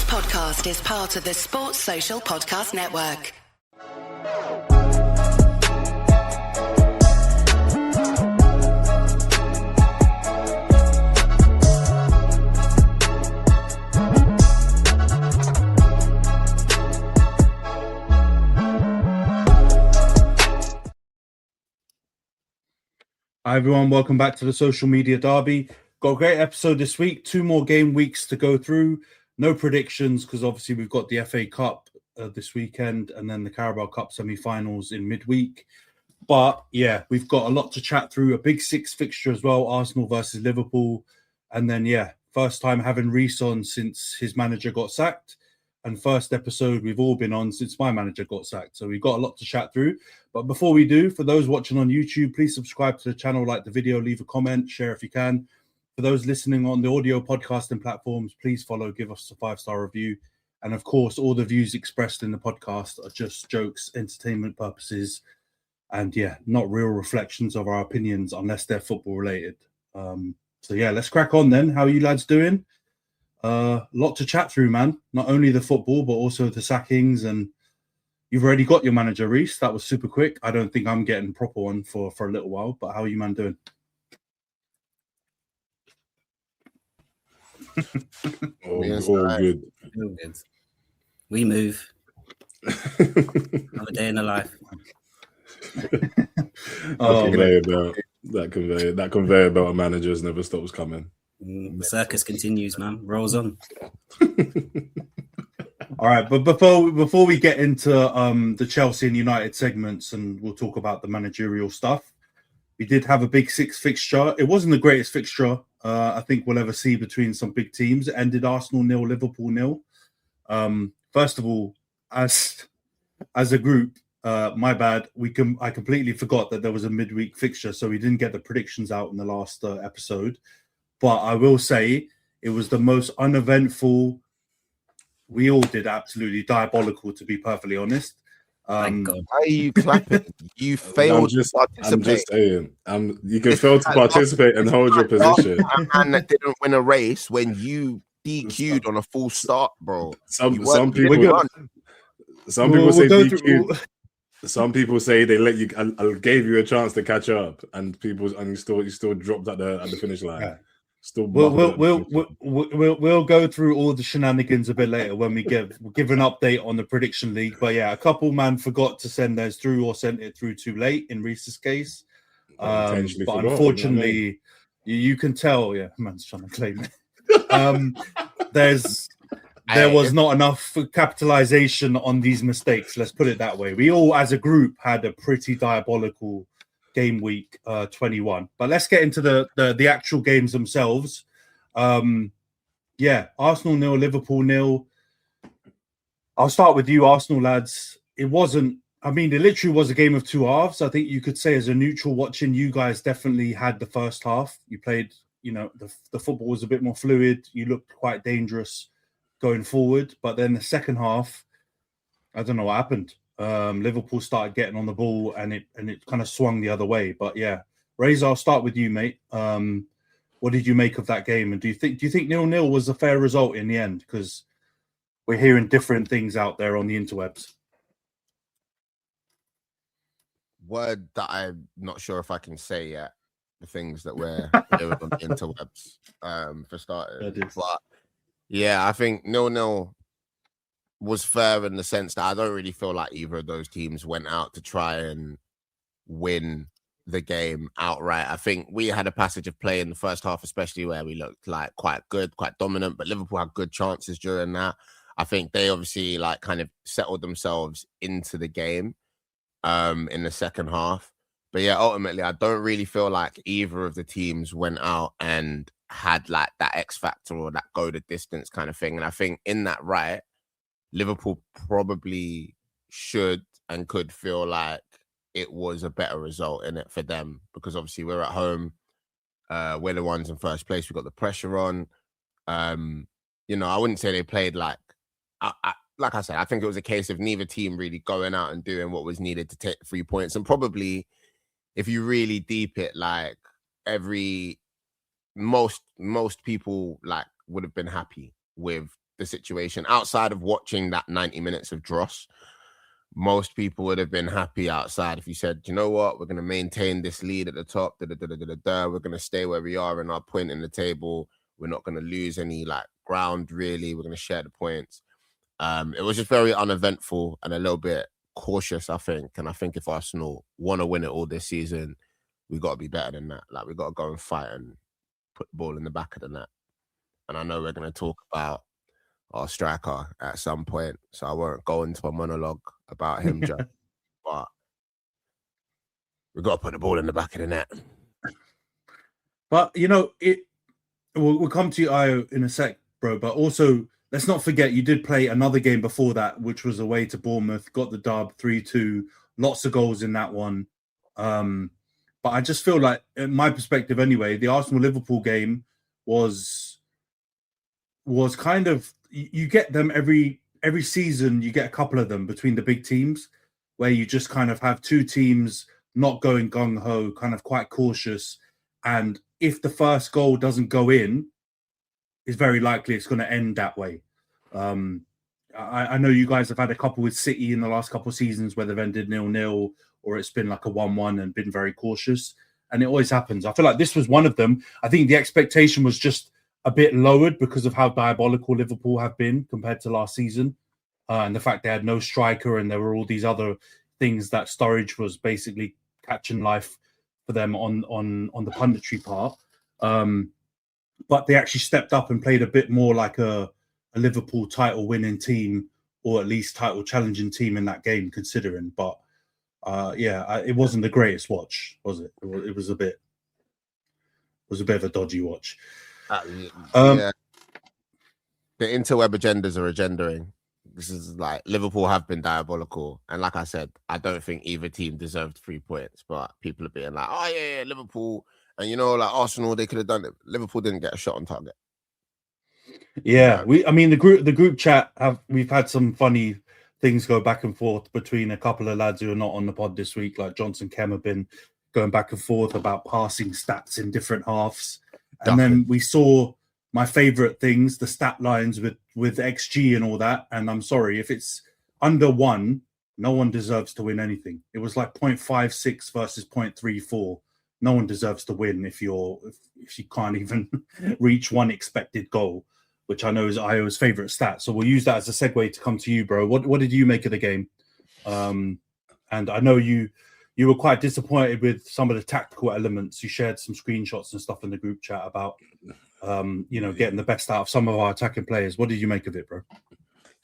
podcast is part of the Sports Social Podcast Network. Hi everyone, welcome back to the Social Media Derby. Got a great episode this week, 2 more game weeks to go through. No predictions because obviously we've got the FA Cup this weekend and then the Carabao Cup semi-finals in midweek. But yeah, we've got a lot to chat through. A big 6 fixture as well, Arsenal versus Liverpool. And then first time having Rhys on since his manager got sacked. And first episode we've all been on since my manager got sacked. So we've got a lot to chat through. But before we do, for those watching on YouTube, please subscribe to the channel, like the video, leave a comment, share if you can. For those listening on the audio podcasting platforms, please follow, give us a 5-star review. And of course, all the views expressed in the podcast are just jokes, entertainment purposes, and not real reflections of our opinions unless they're football related. Let's crack on then. How are you lads doing? Lot to chat through, man. Not only the football, but also the sackings. And you've already got your manager, Rhys. That was super quick. I don't think I'm getting a proper one for a little while. But how are you, man, doing? All good. We move. Another day in the life. That conveyor belt of managers never stops coming. The circus continues, man. Rolls on. All right, but before we get into the Chelsea and United segments, and we'll talk about the managerial stuff, we did have a big 6 fixture. It wasn't the greatest fixture I think we'll ever see between some big teams. It ended Arsenal 0, Liverpool 0. First of all, as a group, my bad. I completely forgot that there was a midweek fixture, so we didn't get the predictions out in the last episode. But I will say it was the most uneventful. We all did absolutely diabolical, to be perfectly honest. Thank God. Why are you clapping? You failed to participate. I'm just saying. You can fail to participate and hold your position. A man that didn't win a race when you DQ'd on a full start, bro. Some people say DQ. Some people say they let you. I gave you a chance to catch up, and you still dropped at the finish line. Yeah. We'll go through all the shenanigans a bit later when we give an update on the prediction league. But a couple man forgot to send theirs through or sent it through too late in Rhys's case. But unfortunately, you can tell. Yeah, man's trying to claim it. There was not enough capitalization on these mistakes. Let's put it that way. We all, as a group, had a pretty diabolical game week 21. But let's get into the actual games themselves. Arsenal 0, Liverpool 0. I'll start with you, Arsenal lads. It literally was a game of 2 halves. I think you could say as a neutral watching, you guys definitely had the first half. You played, the football was a bit more fluid. You looked quite dangerous going forward. But then the second half, I don't know what happened. Liverpool started getting on the ball and it kind of swung the other way. But Rhys, I'll start with you, mate. What did you make of that game? And do you think 0-0 was a fair result in the end? Because we're hearing different things out there on the interwebs. Word that I'm not sure if I can say yet. The things that we're hearing on the interwebs, for starters. But I think 0-0 was fair in the sense that I don't really feel like either of those teams went out to try and win the game outright. I think we had a passage of play in the first half, especially where we looked like quite good, quite dominant, but Liverpool had good chances during that. I think they obviously kind of settled themselves into the game in the second half. But ultimately, I don't really feel like either of the teams went out and had that X factor or that go the distance kind of thing. And I think in that Liverpool probably should and could feel like it was a better result in it for them because obviously we're at home. We're the ones in first place. We got the pressure on. I wouldn't say they played like I said, I think it was a case of neither team really going out and doing what was needed to take 3 points. And probably if you really deep it, most people would have been happy with the situation. Outside of watching that 90 minutes of dross, most people would have been happy outside if you said, you know what, we're going to maintain this lead at the top, we're going to stay where we are in our point in the table, we're not going to lose any like ground really, we're going to share the points. It was just very uneventful and a little bit cautious, I think. And I think if Arsenal want to win it all this season, we got to be better than that. Like, we got to go and fight and put the ball in the back of the net. And I know we're going to talk about our striker at some point, so I won't go into a monologue about him, Jack. But we've got to put the ball in the back of the net. But, you know, we'll come to you, Io, in a sec, bro. But also, let's not forget, you did play another game before that, which was away to Bournemouth, got the dub 3-2, lots of goals in that one. But I just feel like, in my perspective anyway, the Arsenal-Liverpool game was kind of, you get them every season, you get a couple of them between the big teams where you just kind of have two teams not going gung-ho, kind of quite cautious. And if the first goal doesn't go in, it's very likely it's going to end that way. I know you guys have had a couple with City in the last couple of seasons where they've ended 0-0 or it's been like a 1-1 and been very cautious. And it always happens. I feel like this was one of them. I think the expectation was just a bit lowered because of how diabolical Liverpool have been compared to last season. And the fact they had no striker and there were all these other things that Sturridge was basically catching life for them on the punditry part. But they actually stepped up and played a bit more like a Liverpool title winning team, or at least title challenging team in that game, considering. But it wasn't the greatest watch, was it? It was a bit of a dodgy watch. The interweb agendas are agendaing. This is like, Liverpool have been diabolical, and like I said, I don't think either team deserved 3 points. But people are being like, "Oh yeah, Liverpool," and you know, like Arsenal, they could have done it. Liverpool didn't get a shot on target. Yeah, the group chat we've had some funny things go back and forth between a couple of lads who are not on the pod this week, like Johnson Kem have been going back and forth about passing stats in different halves. And then we saw my favorite things, the stat lines with XG and all that. And I'm sorry, if it's under 1, no one deserves to win anything. It was like 0.56 versus 0.34. No one deserves to win if you can't even reach one expected goal, which I know is Io's favorite stat. So we'll use that as a segue to come to you, bro. What did you make of the game? And I know you were quite disappointed with some of the tactical elements. You shared some screenshots and stuff in the group chat about, getting the best out of some of our attacking players. What did you make of it, bro?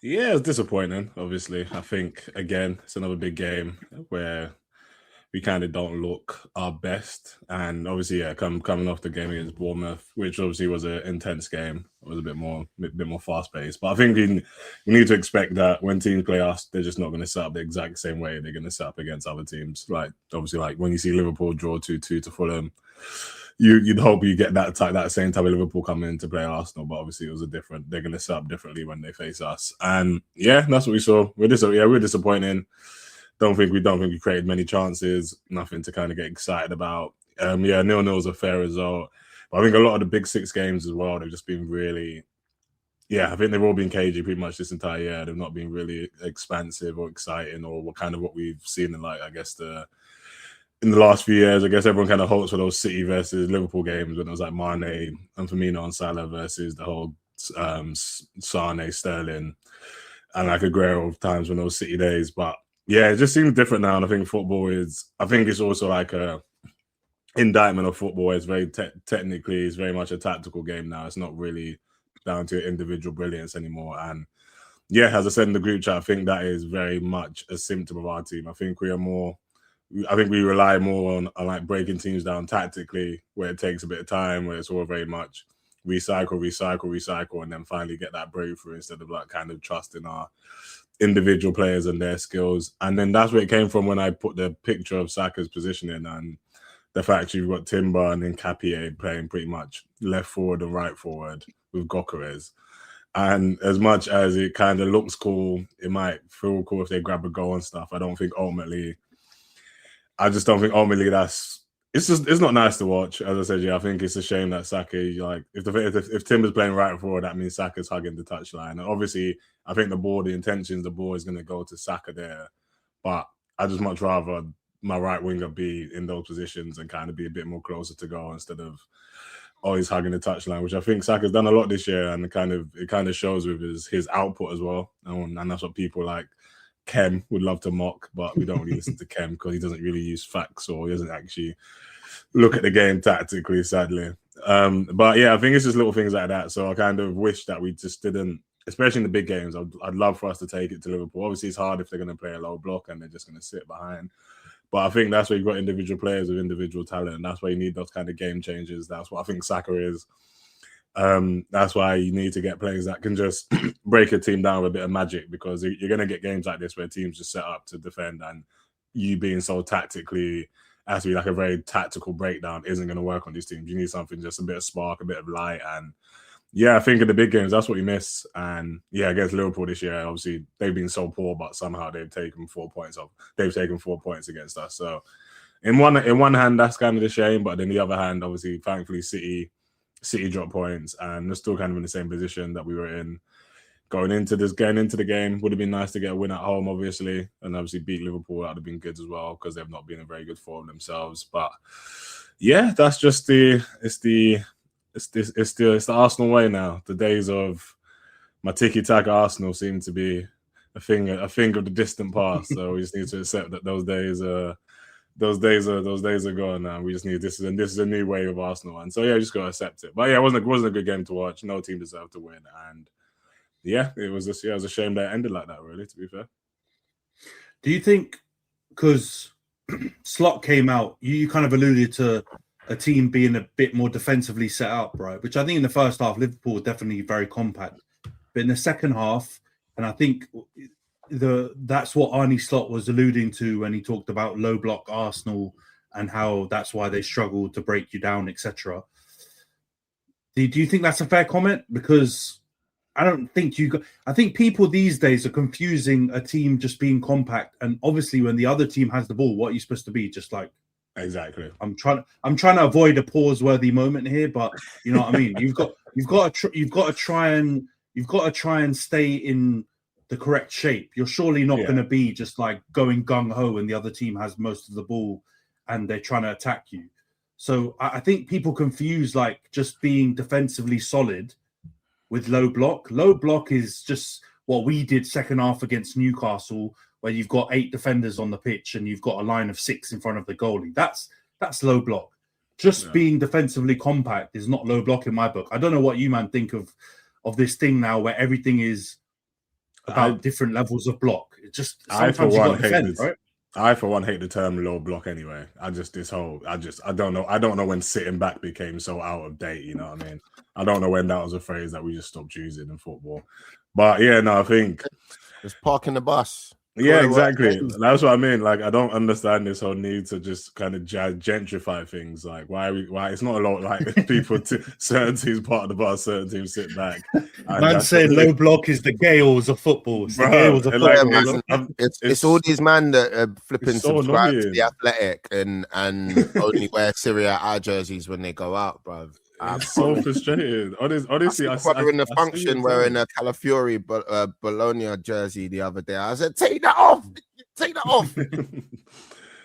Yeah, it was disappointing, obviously. I think, again, it's another big game where we kind of don't look our best. And obviously, coming off the game against Bournemouth, which obviously was an intense game, it was a bit more fast-paced. But I think we need to expect that when teams play us, they're just not going to set up the exact same way they're going to set up against other teams. Like, obviously, like when you see Liverpool draw 2-2 to Fulham, you'd hope you get that same type of Liverpool coming in to play Arsenal. But obviously, they're going to set up differently when they face us. And yeah, that's what we saw. We're disappointing. Don't think we created many chances. Nothing to kind of get excited about. 0-0 is a fair result. But I think a lot of the big 6 games as well, they've just been really, I think they've all been cagey pretty much this entire year. They've not been really expansive or exciting or what we've seen in, like, I guess in the last few years. I guess everyone kind of hopes for those City versus Liverpool games when it was like Mane and Firmino and Salah versus the whole Sane, Sterling, and like Aguero times when those City days. But yeah, it just seems different now. And I think it's also like a indictment of football. It's very technically, it's very much a tactical game now. It's not really down to individual brilliance anymore. And yeah, as I said in the group chat, I think that is very much a symptom of our team. I think we rely more on like breaking teams down tactically, where it takes a bit of time, where it's all very much recycle, and then finally get that breakthrough instead of like kind of trusting our individual players and their skills. And then that's where it came from when I put the picture of Saka's positioning and the fact you've got Timber and then Capier playing pretty much left forward and right forward with Gyökeres. And as much as it kind of looks cool, it might feel cool if they grab a goal and stuff. I just don't think ultimately that's it's not nice to watch. As I said, yeah, I think it's a shame that Saka, like, if Timber's playing right forward, that means Saka's hugging the touchline. And obviously, I think the ball is going to go to Saka there. But I just much rather my right winger be in those positions and kind of be a bit more closer to goal instead of always hugging the touchline, which I think Saka's done a lot this year, and it kind of shows with his output as well. And that's what people like Kem would love to mock, but we don't really listen to Kem because he doesn't really use facts or he doesn't actually look at the game tactically, sadly. But yeah, I think it's just little things like that. So I kind of wish that we just didn't, especially in the big games. I'd love for us to take it to Liverpool. Obviously, it's hard if they're going to play a low block and they're just going to sit behind. But I think that's where you've got individual players with individual talent, and that's why you need those kind of game changers. That's what I think Saka is. That's why you need to get players that can just break a team down with a bit of magic, because you're going to get games like this where teams just set up to defend, and you being so tactically, has to be like a very tactical breakdown, isn't going to work on these teams. You need something, just a bit of spark, a bit of light. And yeah, I think in the big games, that's what you miss. And yeah, against Liverpool this year, obviously they've been so poor, but somehow they've taken 4 points off. They've taken 4 points against us. So in one hand, that's kind of the shame. But then the other hand, obviously, thankfully, City dropped points, and they're still kind of in the same position that we were in going into the game. Would have been nice to get a win at home, obviously, and obviously beat Liverpool. That would have been good as well, because they've not been in very good form themselves. But yeah, that's just it's the Arsenal way now. The days of my tiki-taka Arsenal seem to be a thing of the distant past. So we just need to accept that those days are gone now. We just need this is a new way of Arsenal, and so yeah, just gotta accept it. But yeah, it wasn't a good game to watch. No team deserved to win, and yeah, it was a shame that it ended like that. Really, to be fair. Do you think, because Slot came out, you kind of alluded to a team being a bit more defensively set up, right? Which I think in the first half, Liverpool were definitely very compact, but in the second half, and I think that's what Arne Slot was alluding to when he talked about low block Arsenal and how that's why they struggle to break you down, etc. Do you think that's a fair comment? Because I think people these days are confusing a team just being compact, and obviously when the other team has the ball, what are you supposed to be? Just like, exactly. I'm trying to avoid a pause-worthy moment here, but you know what I mean. You've got to try and stay in the correct shape. You're surely not going to be just like going gung-ho when the other team has most of the ball and they're trying to attack you. So I think people confuse like just being defensively solid with low block. Low block is just what we did second half against Newcastle, where you've got 8 defenders on the pitch and you've got a line of 6 in front of the goalie. That's low block. Just being defensively compact is not low block in my book. I don't know what you man think of this thing now where everything is about different levels of block. It just sometimes you got to defend, right? I for one hate the term low block anyway. I don't know when sitting back became so out of date, you know what I mean? I don't know when that was a phrase that we just stopped using in football. But yeah, no, I think it's parking the bus. Yeah, exactly. That's what I mean. Like, I don't understand this whole need to just kind of gentrify things. Like, why it's not a lot like people certain teams part of the bus, certain teams sit back. Man saying low block is the Gales of football. It's all these man that are flipping subscribe to The Athletic and only wear Syria A jerseys when they go out, bro. I'm so frustrated. Honestly, I were in the function wearing a Calafiori Bologna jersey the other day. I said, "Take that off! Take that off!"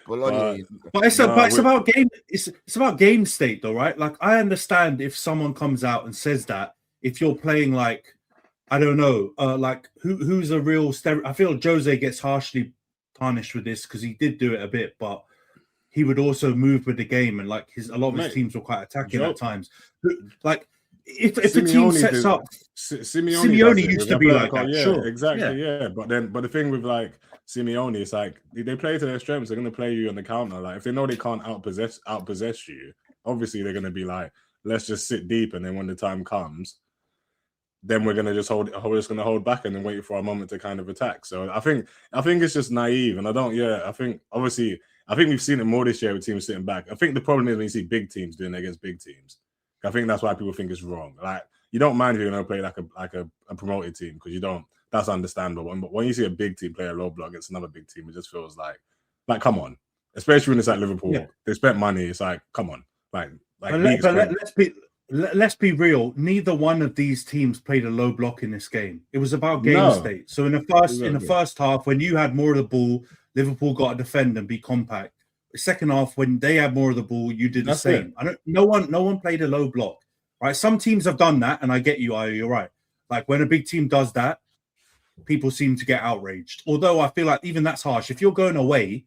Bologna. But it's about game. It's about game state, though, right? Like, I understand if someone comes out and says that. If you're playing like, I don't know, like who's a real I feel Jose gets harshly tarnished with this because he did do it a bit, but he would also move with the game, and like a lot of his teams were quite attacking at times. Like if the team sets up, Simeone used to be like that. Yeah, sure, exactly. Yeah, but the thing with like Simeone, it's like they play to their strengths. They're going to play you on the counter. Like if they know they can't outpossess you, obviously they're going to be like, let's just sit deep, and then when the time comes, then we're going to just hold back and then wait for our moment to kind of attack. So I think it's just naive, and I think we've seen it more this year with teams sitting back. I think the problem is when you see big teams doing it against big teams. I think that's why people think it's wrong. Like, you don't mind if you're going to play like a promoted team because you don't. That's understandable. But when you see a big team play a low block against another big team, it just feels like come on. especially when it's like Liverpool. Yeah. They spent money. It's like, come on, let's be real. Neither one of these teams played a low block in this game. It was about game state. So in the first half, when you had more of the ball, Liverpool got to defend and be compact. The second half, when they had more of the ball, you did the same. No one played a low block. Right? Some teams have done that, and I get you, Ayo, you're right. Like when a big team does that, people seem to get outraged. Although I feel like even that's harsh. If you're going away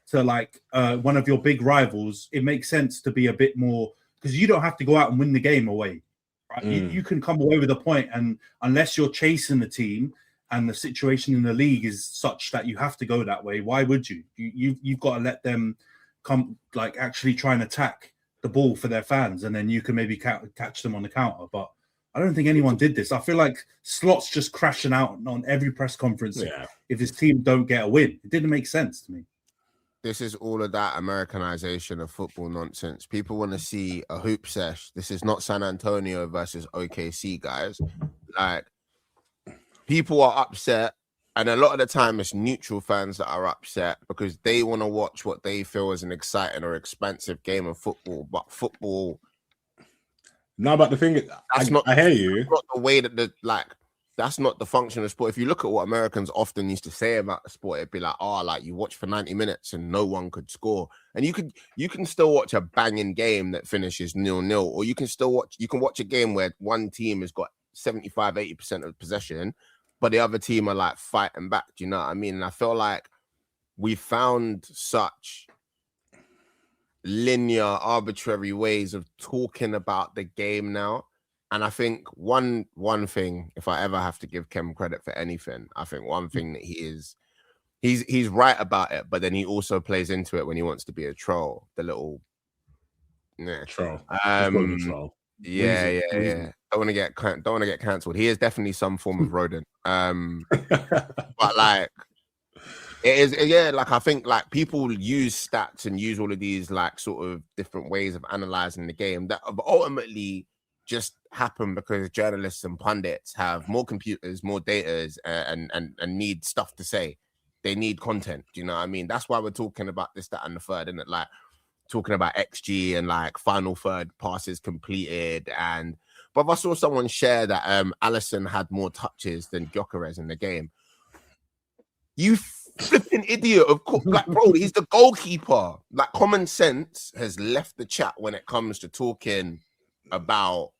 to like one of your big rivals, it makes sense to be a bit more, because you don't have to go out and win the game away. Right? You can come away with a point, and unless you're chasing the team and the situation in the league is such that you have to go that way, why would you? You've got to let them come, like actually try and attack the ball for their fans, and then you can maybe catch them on the counter. But I don't think anyone did this. I feel like Slot's just crashing out on every press conference if his team don't get a win. It didn't make sense to me. This is all of that Americanization of football nonsense. People want to see a hoop sesh. This is not San Antonio versus OKC, guys. Like, people are upset, and a lot of the time it's neutral fans that are upset because they want to watch what they feel is an exciting or expansive game of football. But football... No, but the thing is, I hear you. That's not the way that that's not the function of sport. If you look at what Americans often used to say about the sport, it'd be like, you watch for 90 minutes and no one could score. And you can still watch a banging game that finishes 0-0, or you can watch a game where one team has got 75-80% of possession, but the other team are like fighting back. Do you know what I mean? And I feel like we found such linear, arbitrary ways of talking about the game now. And I think one thing, if I ever have to give Kem credit for anything, I think one thing that he's right about it, but then he also plays into it when he wants to be a troll. The little troll. Troll. Yeah. Don't want to get cancelled. He is definitely some form of rodent. But like, it is, like, I think like people use stats and use all of these like sort of different ways of analyzing the game that ultimately just happen because journalists and pundits have more computers, more data, and need stuff to say. They need content. Do you know what I mean? That's why we're talking about this, that, and the third, isn't it? Like talking about XG and like final third passes completed. But I saw someone share that Allison had more touches than Gyökeres in the game. You flipping idiot! Of course, like, bro, he's the goalkeeper. Like, common sense has left the chat when it comes to talking about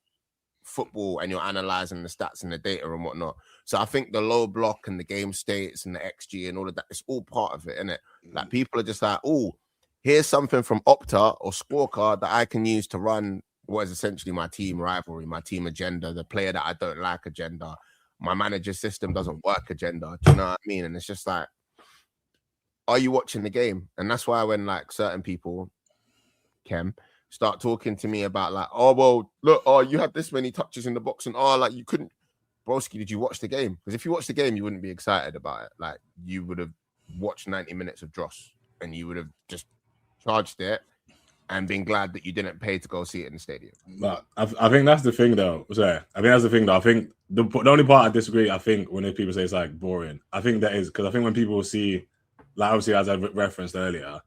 football and you're analyzing the stats and the data and whatnot. So I think the low block and the game states and the XG and all of that, it's all part of it, isn't it? Like, people are just like, oh, here's something from Opta or Scorecard that I can use to run what is essentially my team rivalry, my team agenda, the player that I don't like agenda, my manager system doesn't work agenda. Do you know what I mean? And it's just like, are you watching the game? And that's why when like certain people, Kem, start talking to me about like, oh, well, look, you had this many touches in the box and like you couldn't. Broski, did you watch the game? Because if you watched the game, you wouldn't be excited about it. Like, you would have watched 90 minutes of Dross and you would have just charged it and been glad that you didn't pay to go see it in the stadium. But I think that's the thing, though. I think the only part I disagree, I think, when people say it's like boring, I think that is because I think when people see, like obviously as I referenced earlier,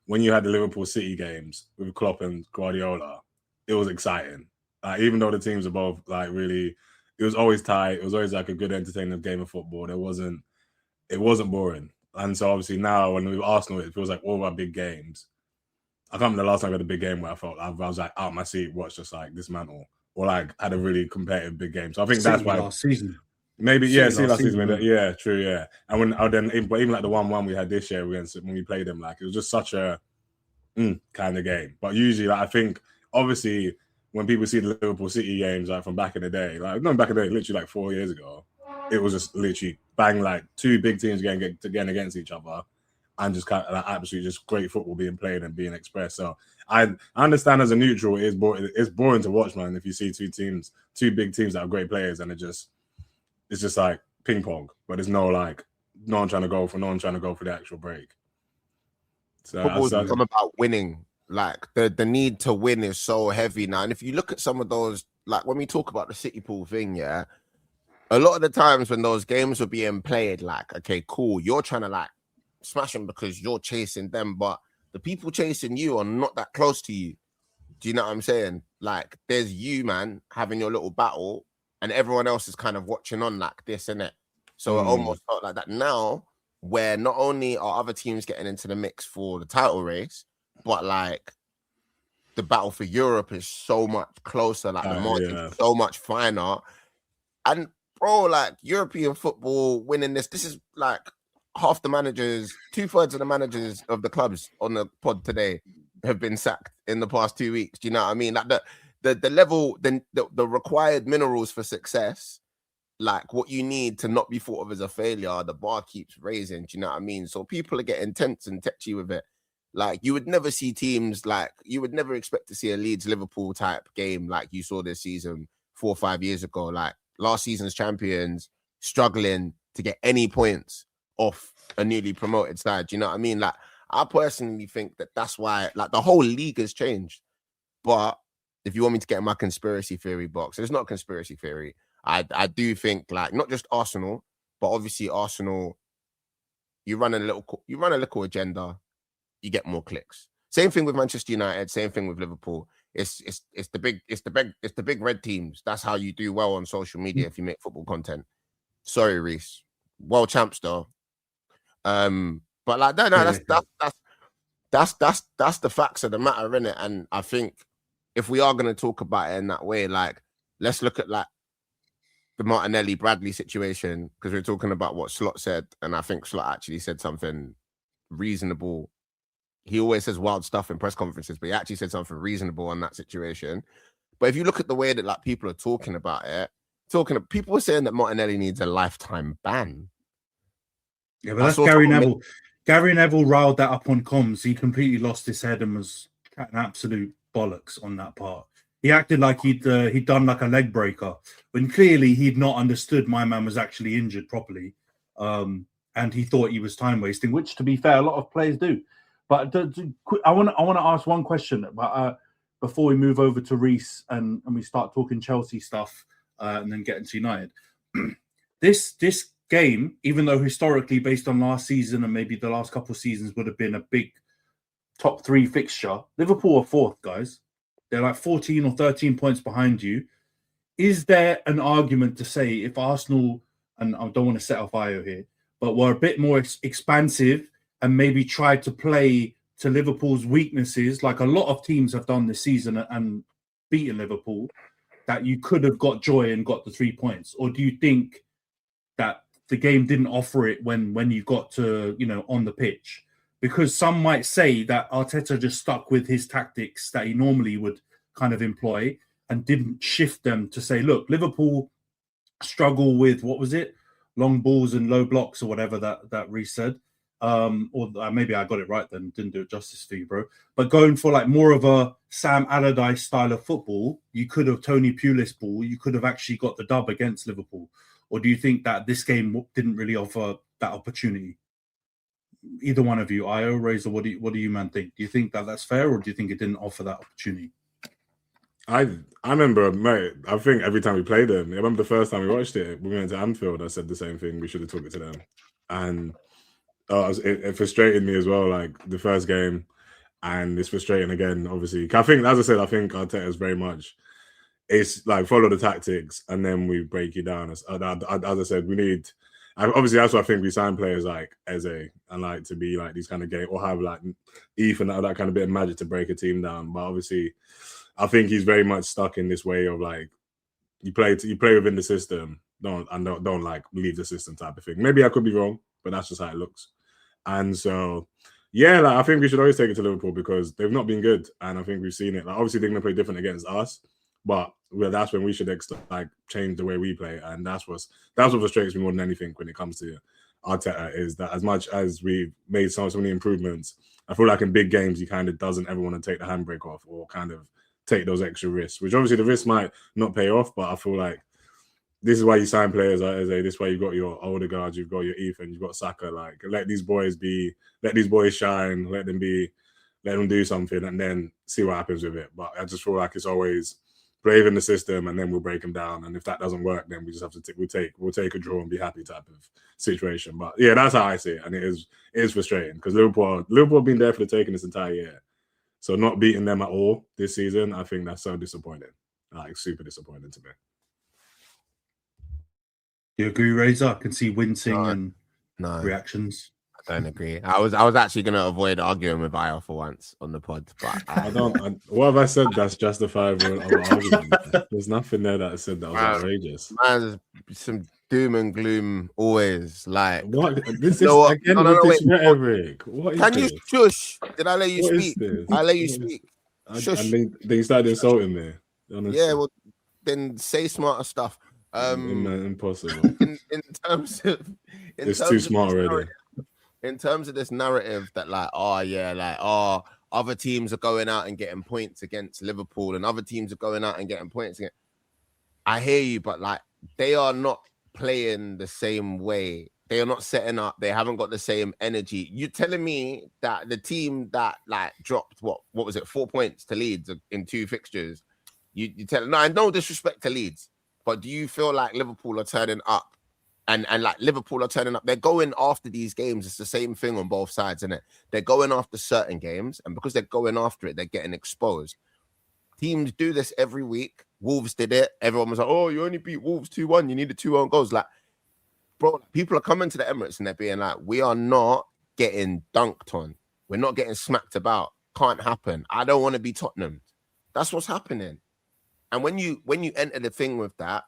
when you had the Liverpool City games with Klopp and Guardiola, it was exciting. Like, even though the teams are both like really, it was always tight. It was always like a good, entertaining game of football. It wasn't boring. And so obviously now when we have Arsenal, it feels like all our big games. I can't remember the last time I had a big game where I felt I was like out of my seat, watched just like dismantle, or like had a really competitive big game. So I think that's why last season. Maybe last season. Maybe, yeah, true, yeah. And when but even like the 1-1 we had this year against when we played them, like it was just such a kind of game. But usually, like I think obviously when people see the Liverpool City games like from back in the day, like not back in the day, literally like 4 years ago, it was just literally bang, like two big teams getting against each other. And just kind of like, absolutely just great football being played and being expressed. So I understand as a neutral, it's boring to watch, man. If you see two big teams that are great players, and it's just like ping pong, but there's no like no one trying to go for the actual break. So football's become about winning. Like the need to win is so heavy now. And if you look at some of those, like when we talk about the City pool thing, yeah, a lot of the times when those games were being played, like, okay, cool, you're trying to like smash them because you're chasing them, but the people chasing you are not that close to you. Do you know what I'm saying? Like, there's you, man, having your little battle, and everyone else is kind of watching on like this, innit? So it almost felt like that now, where not only are other teams getting into the mix for the title race, but like the battle for Europe is so much closer, like the margin is so much finer. And bro, like European football winning this is like half the managers, 2/3 of the managers of the clubs on the pod today have been sacked in the past 2 weeks. Do you know what I mean? Like the level, the required minerals for success, like what you need to not be thought of as a failure, the bar keeps raising. Do you know what I mean? So people are getting tense and tetchy with it. Like you would never see teams, like you would never expect to see a Leeds Liverpool type game like you saw this season 4 or 5 years ago. Like last season's champions struggling to get any points off a newly promoted side. Do you know what I mean? Like I personally think that that's why like the whole league has changed. But if you want me to get in my conspiracy theory box, it's not a conspiracy theory. I do think like not just Arsenal, but obviously Arsenal, you run a little agenda, you get more clicks. Same thing with Manchester United, same thing with Liverpool. It's the big red teams. That's how you do well on social media if you make football content. Sorry, Rhys. World champs though. But like that's the facts of the matter, innit? And I think if we are gonna talk about it in that way, like let's look at like the Martinelli Bradley situation, because we're talking about what Slot said, and I think Slot actually said something reasonable. He always says wild stuff in press conferences, but he actually said something reasonable on that situation. But if you look at the way that like people are talking about it, people were saying that Martinelli needs a lifetime ban. Yeah, but that's Gary Neville. Gary Neville riled that up on comms. He completely lost his head and was an absolute bollocks on that part. He acted like he'd done like a leg breaker when clearly he'd not understood my man was actually injured properly, and he thought he was time wasting, which to be fair, a lot of players do. But I want to ask one question before we move over to Rhys and we start talking Chelsea stuff and then get into United. This game, even though historically based on last season and maybe the last couple of seasons would have been a big top 3 fixture, Liverpool are 4th, guys. They're like 14 or 13 points behind you. Is there an argument to say if Arsenal, and I don't want to set off Io here, but were a bit more expansive and maybe tried to play to Liverpool's weaknesses, like a lot of teams have done this season and beaten Liverpool, that you could have got joy and got the 3 points? Or do you think that the game didn't offer it when you got to, on the pitch? Because some might say that Arteta just stuck with his tactics that he normally would kind of employ and didn't shift them to say, look, Liverpool struggle with, what was it? Long balls and low blocks or whatever that Rhys said. Or maybe I got it right then, didn't do it justice for you, bro. But going for like more of a Sam Allardyce style of football, you could have Tony Pulis ball, you could have actually got the dub against Liverpool. Or do you think that this game didn't really offer that opportunity? Either one of you, Io, Razor, what do you man think? Do you think that that's fair, or do you think it didn't offer that opportunity? I remember, mate, I think every time we played them, I remember the first time we watched it, we went to Anfield, I said the same thing, we should have took it to them. And it frustrated me as well, like the first game, and it's frustrating again, obviously. I think, as I said, I think Arteta is very much, it's like follow the tactics and then we break you down. As I said, we need, obviously that's why I think we sign players like Eze and like to be like these kind of game, or have like Ethan, that kind of bit of magic to break a team down. But obviously I think he's very much stuck in this way of like, you play within the system, don't like leave the system type of thing. Maybe I could be wrong, but that's just how it looks. And so, yeah, like I think we should always take it to Liverpool because they've not been good, and I think we've seen it. Like obviously they're going to play different against us, but that's when we should like change the way we play, and that's what frustrates me more than anything when it comes to Arteta, is that as much as we've made so many improvements, I feel like in big games he kind of doesn't ever want to take the handbrake off or kind of take those extra risks, which obviously the risk might not pay off, but I feel like this is why you sign players like Eze. This is why you've got your Odegaard, you've got your Ethan, you've got Saka. Like, let these boys shine, let them do something, and then see what happens with it. But I just feel like it's always believe in the system, and then we'll break them down. And if that doesn't work, then we just have to we'll take a draw and be happy type of situation. But yeah, that's how I see it, and it is frustrating because Liverpool have been there for the taking this entire year. So not beating them at all this season, I think that's so disappointing. Like super disappointing to me. You agree, Razor? I can see wincing and reactions. I don't agree. I was actually going to avoid arguing with Io for once on the pod, but what have I said that's justifiable of an argument? There's nothing there that I said that was outrageous. Man, some doom and gloom always. Like what? This is again with this rhetoric. What is Can this? you shush? Did I let you What speak? is this? I let you speak. Shush. And then you started insulting me. Honestly. Yeah, well, then say smarter stuff. Impossible. In terms of, it's too smart already. In terms of this narrative that other teams are going out and getting points against Liverpool and other teams are going out and getting points against. I hear you, but like they are not playing the same way. They are not setting up. They haven't got the same energy. You're telling me that the team that like dropped what was it, 4 points to Leeds in 2 fixtures? You tell no disrespect to Leeds, but do you feel like Liverpool are turning up? And like Liverpool are turning up, they're going after these games. It's the same thing on both sides, isn't it? They're going after certain games, and because they're going after it, they're getting exposed. Teams do this every week. Wolves did it. Everyone was like, "Oh, you only beat Wolves 2-1. You needed 2 own goals." Like, bro, people are coming to the Emirates and they're being like, "We are not getting dunked on. We're not getting smacked about. Can't happen. I don't want to be Tottenham." That's what's happening. And when you enter the thing with that,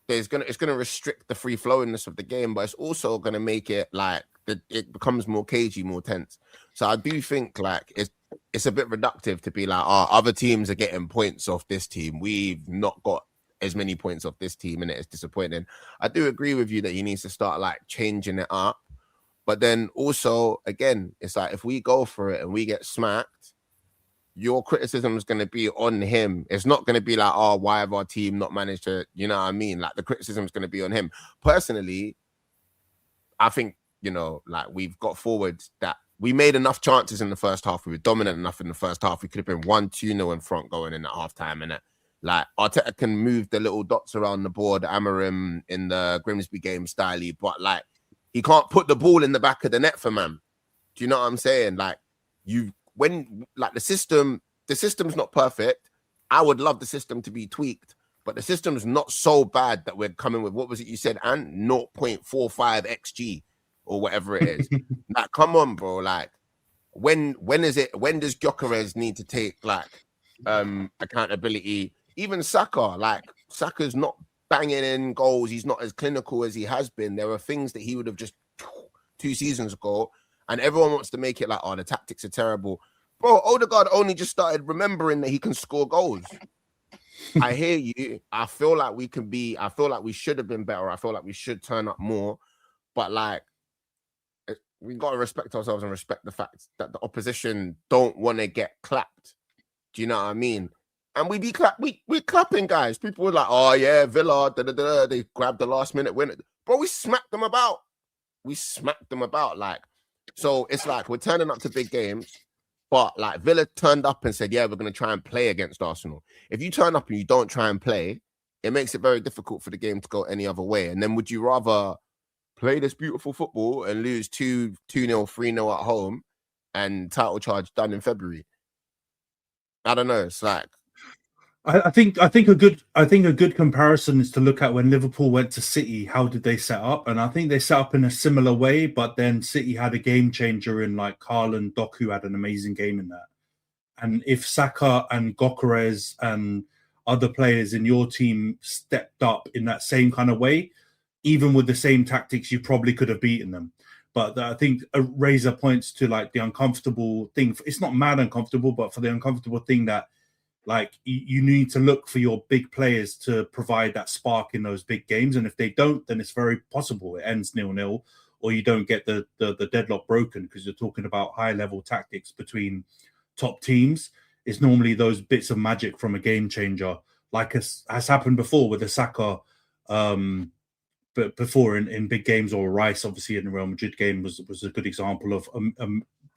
it's gonna restrict the free flowingness of the game, but it's also gonna make it like it becomes more cagey, more tense. So I do think like it's a bit reductive to be like, other teams are getting points off this team. We've not got as many points off this team, and it's disappointing. I do agree with you that he needs to start like changing it up, but then also again, it's like if we go for it and we get smacked, your criticism is going to be on him. It's not going to be like, why have our team not managed to, you know what I mean? Like the criticism is going to be on him. Personally, I think, like we've got forwards that we made enough chances in the first half. We were dominant enough in the first half. We could have been 1-2-0 in front going in at halftime. And like Arteta can move the little dots around the board, Amorim in the Grimsby game styly, but like he can't put the ball in the back of the net for man. Do you know what I'm saying? Like when like the system's not perfect. I would love the system to be tweaked, but the system's not so bad that we're coming with, what was it you said, and 0.45 XG or whatever it is. Like, come on, bro. Like, when does Gyökeres need to take like accountability? Even Saka, like Saka's not banging in goals. He's not as clinical as he has been. There are things that he would have just 2 seasons ago. And everyone wants to make it like, the tactics are terrible. Bro, Odegaard only just started remembering that he can score goals. I hear you. I feel like we should have been better. I feel like we should turn up more. But like, we got to respect ourselves and respect the fact that the opposition don't want to get clapped. Do you know what I mean? And we're clapping, guys. People were like, oh yeah, Villa, they grabbed the last minute win. Bro, we smacked them about. Like, so it's like we're turning up to big games, but like Villa turned up and said, yeah, we're going to try and play against Arsenal. If you turn up and you don't try and play, it makes it very difficult for the game to go any other way. And then would you rather play this beautiful football and lose 2-0, 3-0 at home and title charge done in February? I don't know. It's like, I think a good comparison is to look at when Liverpool went to City. How did they set up? And I think they set up in a similar way, but then City had a game changer in like Haaland. Doku had an amazing game in that. And if Saka and Gyökeres and other players in your team stepped up in that same kind of way, even with the same tactics, you probably could have beaten them. But I think a Razor points to like the uncomfortable thing. It's not mad uncomfortable, but for the uncomfortable thing that like you need to look for your big players to provide that spark in those big games. And if they don't, then it's very possible it ends 0-0 or you don't get the deadlock broken because you're talking about high level tactics between top teams. It's normally those bits of magic from a game changer, like has happened before with the Saka, but before in big games, or Rhys, obviously in the Real Madrid game was a good example of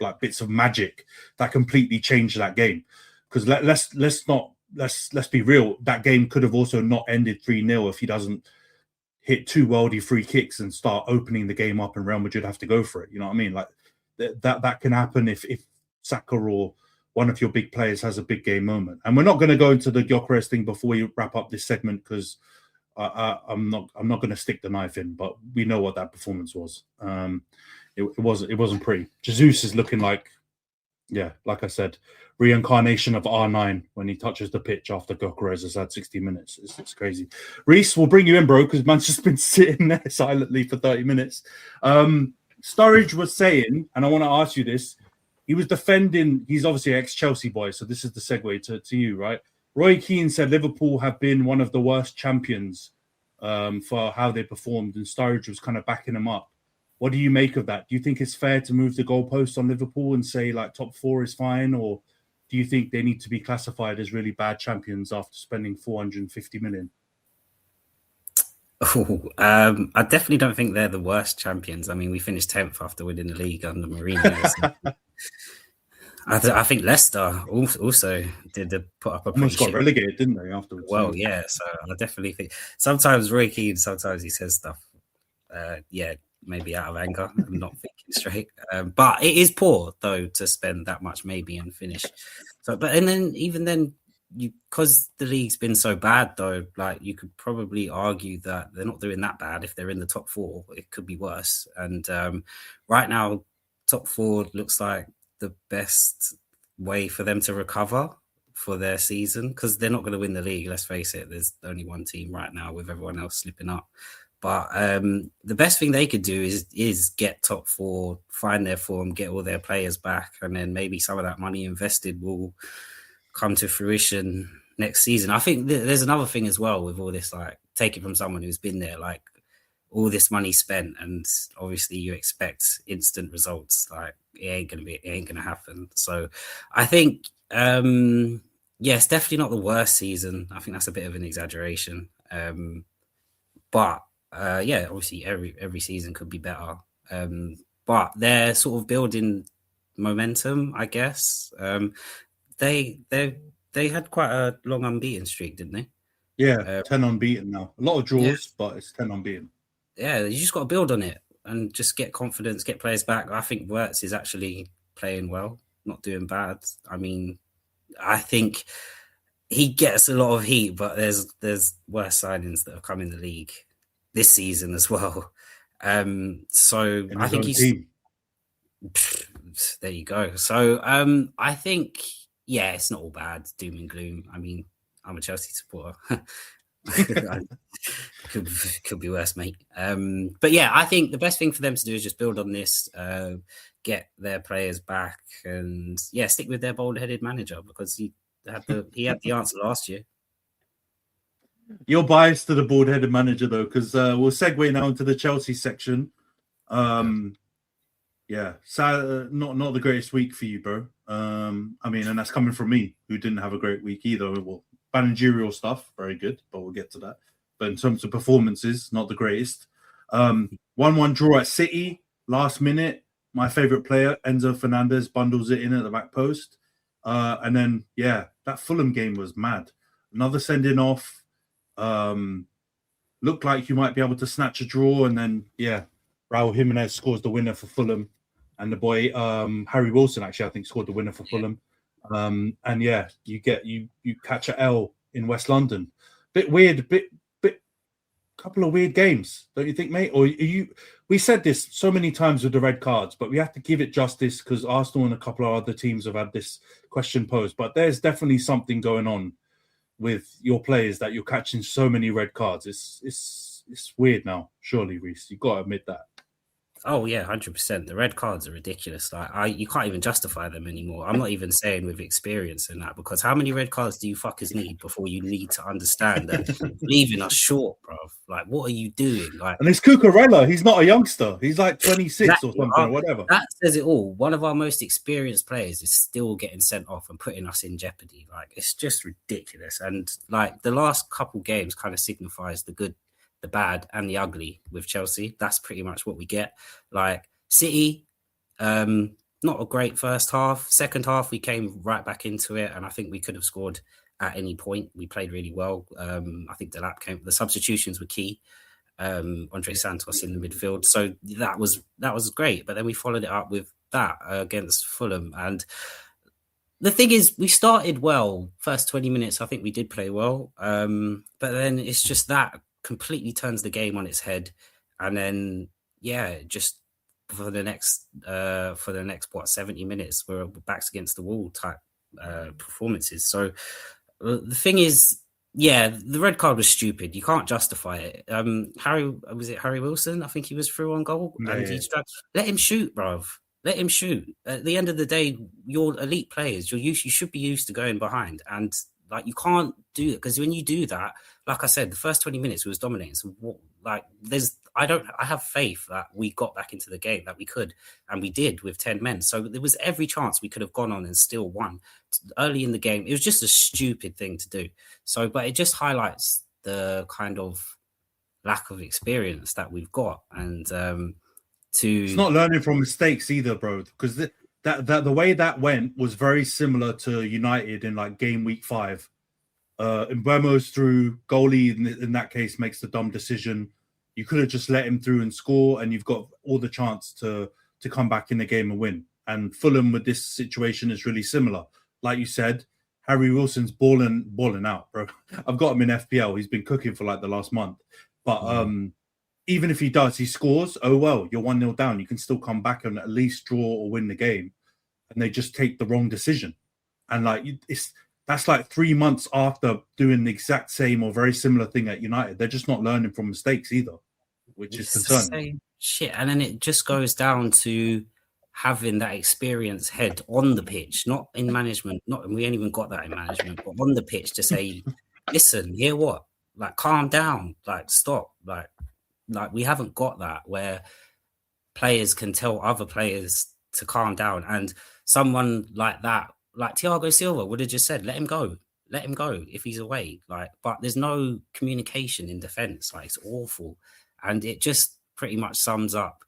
like bits of magic that completely changed that game. Because let's not let's be real. That game could have also not ended 3-0 if he doesn't hit 2 worldy free kicks and start opening the game up, and Real Madrid have to go for it. You know what I mean? Like that can happen if Saka or one of your big players has a big game moment. And we're not going to go into the Gyökeres thing before we wrap up this segment, because I'm not going to stick the knife in. But we know what that performance was. It wasn't pretty. Jesus is looking like, like I said, reincarnation of R9 when he touches the pitch after Gyökeres has had 60 minutes. It's crazy. Rhys, we'll bring you in, bro, because man's just been sitting there silently for 30 minutes. Sturridge was saying, and I want to ask you this, he was defending, he's obviously an ex-Chelsea boy, so this is the segue to you, right? Roy Keane said Liverpool have been one of the worst champions for how they performed, and Sturridge was kind of backing him up. What do you make of that? Do you think it's fair to move the goalpost on Liverpool and say like top 4 is fine, or do you think they need to be classified as really bad champions after spending 450 million? I definitely don't think they're the worst champions. I mean, we finished 10th after winning the league under Mourinho. So. I think Leicester also did put up a almost got relegated, didn't they, afterwards? Well, yeah. So I definitely think sometimes Roy Keane, sometimes he says stuff, maybe out of anger and not thinking straight. But it is poor though to spend that much maybe and finish. So, even then, because the league's been so bad though, like you could probably argue that they're not doing that bad. If they're in the top 4, it could be worse. And right now, top 4 looks like the best way for them to recover for their season, because they're not going to win the league. Let's face it. There's only one team right now with everyone else slipping up. But the best thing they could do is get top 4, find their form, get all their players back, and then maybe some of that money invested will come to fruition next season. I think there's another thing as well with all this, like take it from someone who's been there, like all this money spent, and obviously you expect instant results. Like it ain't gonna happen. So I think it's definitely not the worst season. I think that's a bit of an exaggeration. But obviously every season could be better. But they're sort of building momentum, I guess. They had quite a long unbeaten streak, didn't they? Yeah, 10 unbeaten now. A lot of draws, but it's 10 unbeaten. Yeah, you just got to build on it and just get confidence, get players back. I think Wirtz is actually playing well, not doing bad. I mean, I think he gets a lot of heat, but there's worse signings that have come in the league this season as well. So I think he's... There you go. So I think, it's not all bad, doom and gloom. I mean, I'm a Chelsea supporter. could be worse, mate. But I think the best thing for them to do is just build on this, get their players back, and stick with their bold-headed manager, because he had the answer last year. You're biased to the bold-headed manager though, because we'll segue now into the Chelsea section. So not the greatest week for you, bro. I mean, and that's coming from me, who didn't have a great week either. Well, managerial stuff, very good, but we'll get to that. But in terms of performances, not the greatest. 1-1 draw at City, last minute. My favourite player, Enzo Fernandez, bundles it in at the back post. And then, that Fulham game was mad. Another sending off. Looked like you might be able to snatch a draw, and then, Raul Jimenez scores the winner for Fulham. And the boy, Harry Wilson, actually, I think, scored the winner for Fulham. You catch a L in West London. Bit weird, couple of weird games, don't you think, mate? Or we said this so many times with the red cards, but we have to give it justice, because Arsenal and a couple of other teams have had this question posed. But there's definitely something going on with your players that you're catching so many red cards. It's weird now, surely, Rhys. You've got to admit that. Oh yeah, 100%. The red cards are ridiculous. Like you can't even justify them anymore. I'm not even saying with experience in that, because how many red cards do you fuckers need before you need to understand that you're leaving us short, bro? Like, what are you doing? Like, and it's Cucurella. He's not a youngster. He's like 26 exactly, or something, or whatever. That says it all. One of our most experienced players is still getting sent off and putting us in jeopardy. Like, it's just ridiculous. And like the last couple games kind of signifies the good, the bad, and the ugly with Chelsea. That's pretty much what we get. Like City, not a great first half. Second half, we came right back into it, and I think we could have scored at any point. We played really well. I think the substitutions were key. Andre Santos in the midfield. So that was great. But then we followed it up with that against Fulham. And the thing is, we started well. First 20 minutes, I think we did play well. But then it's just that completely turns the game on its head. And then, just for the next 70 minutes, we're backs against the wall type performances. So the thing is, the red card was stupid. You can't justify it. Harry Wilson? I think he was through on goal. Let him shoot, bruv. Let him shoot. At the end of the day, you're elite players. You should be used to going behind. And you can't do it, because when you do that, like I said, the first 20 minutes was dominating. So I have faith that we got back into the game, that we could, and we did with 10 men. So there was every chance we could have gone on and still won. Early in the game, it was just a stupid thing to do. So, but it just highlights the kind of lack of experience that we've got. And it's not learning from mistakes either, bro, because the way that went was very similar to United in game week 5. Mbeumo's through, goalie in that case makes the dumb decision. You could have just let him through and score, and you've got all the chance to come back in the game and win. And Fulham with this situation is really similar. Like you said, Harry Wilson's balling out, bro. I've got him in FPL. He's been cooking for the last month. But even if he scores, oh well, you're 1-0 down. You can still come back and at least draw or win the game. And they just take the wrong decision. And that's 3 months after doing the exact same or very similar thing at United. They're just not learning from mistakes either, which is concerning. Same shit. And then it just goes down to having that experienced head on the pitch, not in management. We ain't even got that in management, but on the pitch to say, listen, hear what? Calm down, stop. We haven't got that where players can tell other players to calm down. And someone like that, like Thiago Silva, would have just said, let him go if he's away. But there's no communication in defence. It's awful. And it just pretty much sums up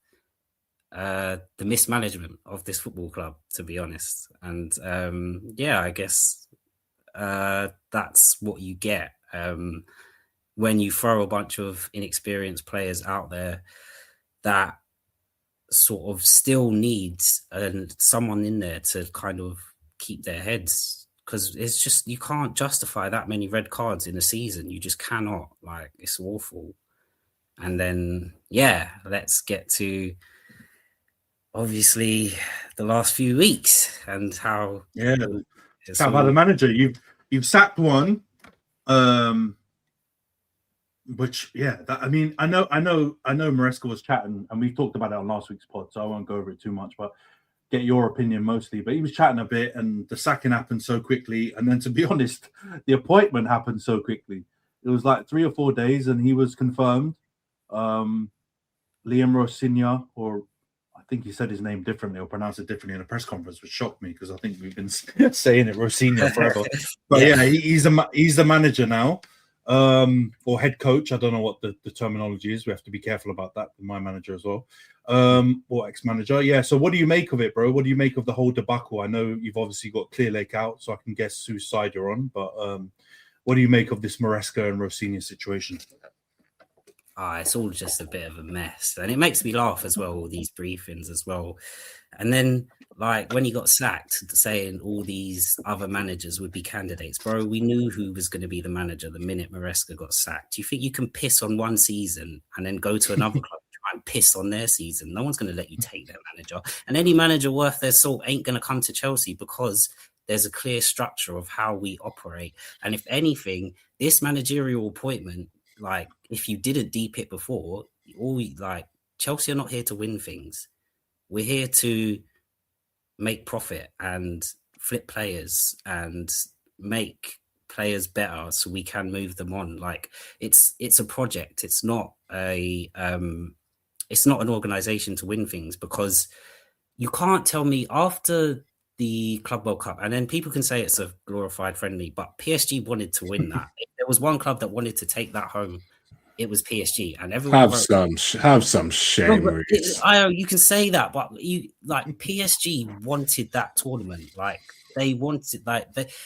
the mismanagement of this football club, to be honest. And I guess that's what you get when you throw a bunch of inexperienced players out there that sort of still needs someone in there to kind of keep their heads, because it's just, you can't justify that many red cards in a season. You just cannot. It's awful. And then let's get to obviously the last few weeks and how about the manager. You've sacked one, which I know Maresca was chatting, and we talked about it on last week's pod, so I won't go over it too much, but get your opinion mostly. But he was chatting a bit, and the sacking happened so quickly, and then, to be honest, the appointment happened so quickly. It was 3 or 4 days, and he was confirmed. Liam Rosinha, or I think he said his name differently or pronounced it differently in a press conference, which shocked me because I think we've been saying it Rosinha forever. But he's the manager now, or head coach. I don't know what the terminology is. We have to be careful about that with my manager as well, or ex-manager. Yeah. So what do you make of it, bro? What do you make of the whole debacle? I know you've obviously got Clear Lake out, so I can guess whose side you're on. But what do you make of this Maresca and Rosinha situation? It's all just a bit of a mess. And it makes me laugh as well, all these briefings as well. And then, when he got sacked, saying all these other managers would be candidates. Bro, we knew who was going to be the manager the minute Maresca got sacked. Do you think you can piss on one season and then go to another club and try and piss on their season? No one's going to let you take their manager. And any manager worth their salt ain't going to come to Chelsea, because there's a clear structure of how we operate. And if anything, this managerial appointment, if you didn't deep it before, Chelsea are not here to win things. We're here to make profit and flip players and make players better so we can move them on. It's a project. It's not an organization to win things, because you can't tell me after the Carabao Cup, and then people can say it's a glorified friendly, but PSG wanted to win that. If there was one club that wanted to take that home, it was PSG, and everyone have some shame. You can say that, but PSG wanted that tournament. they wanted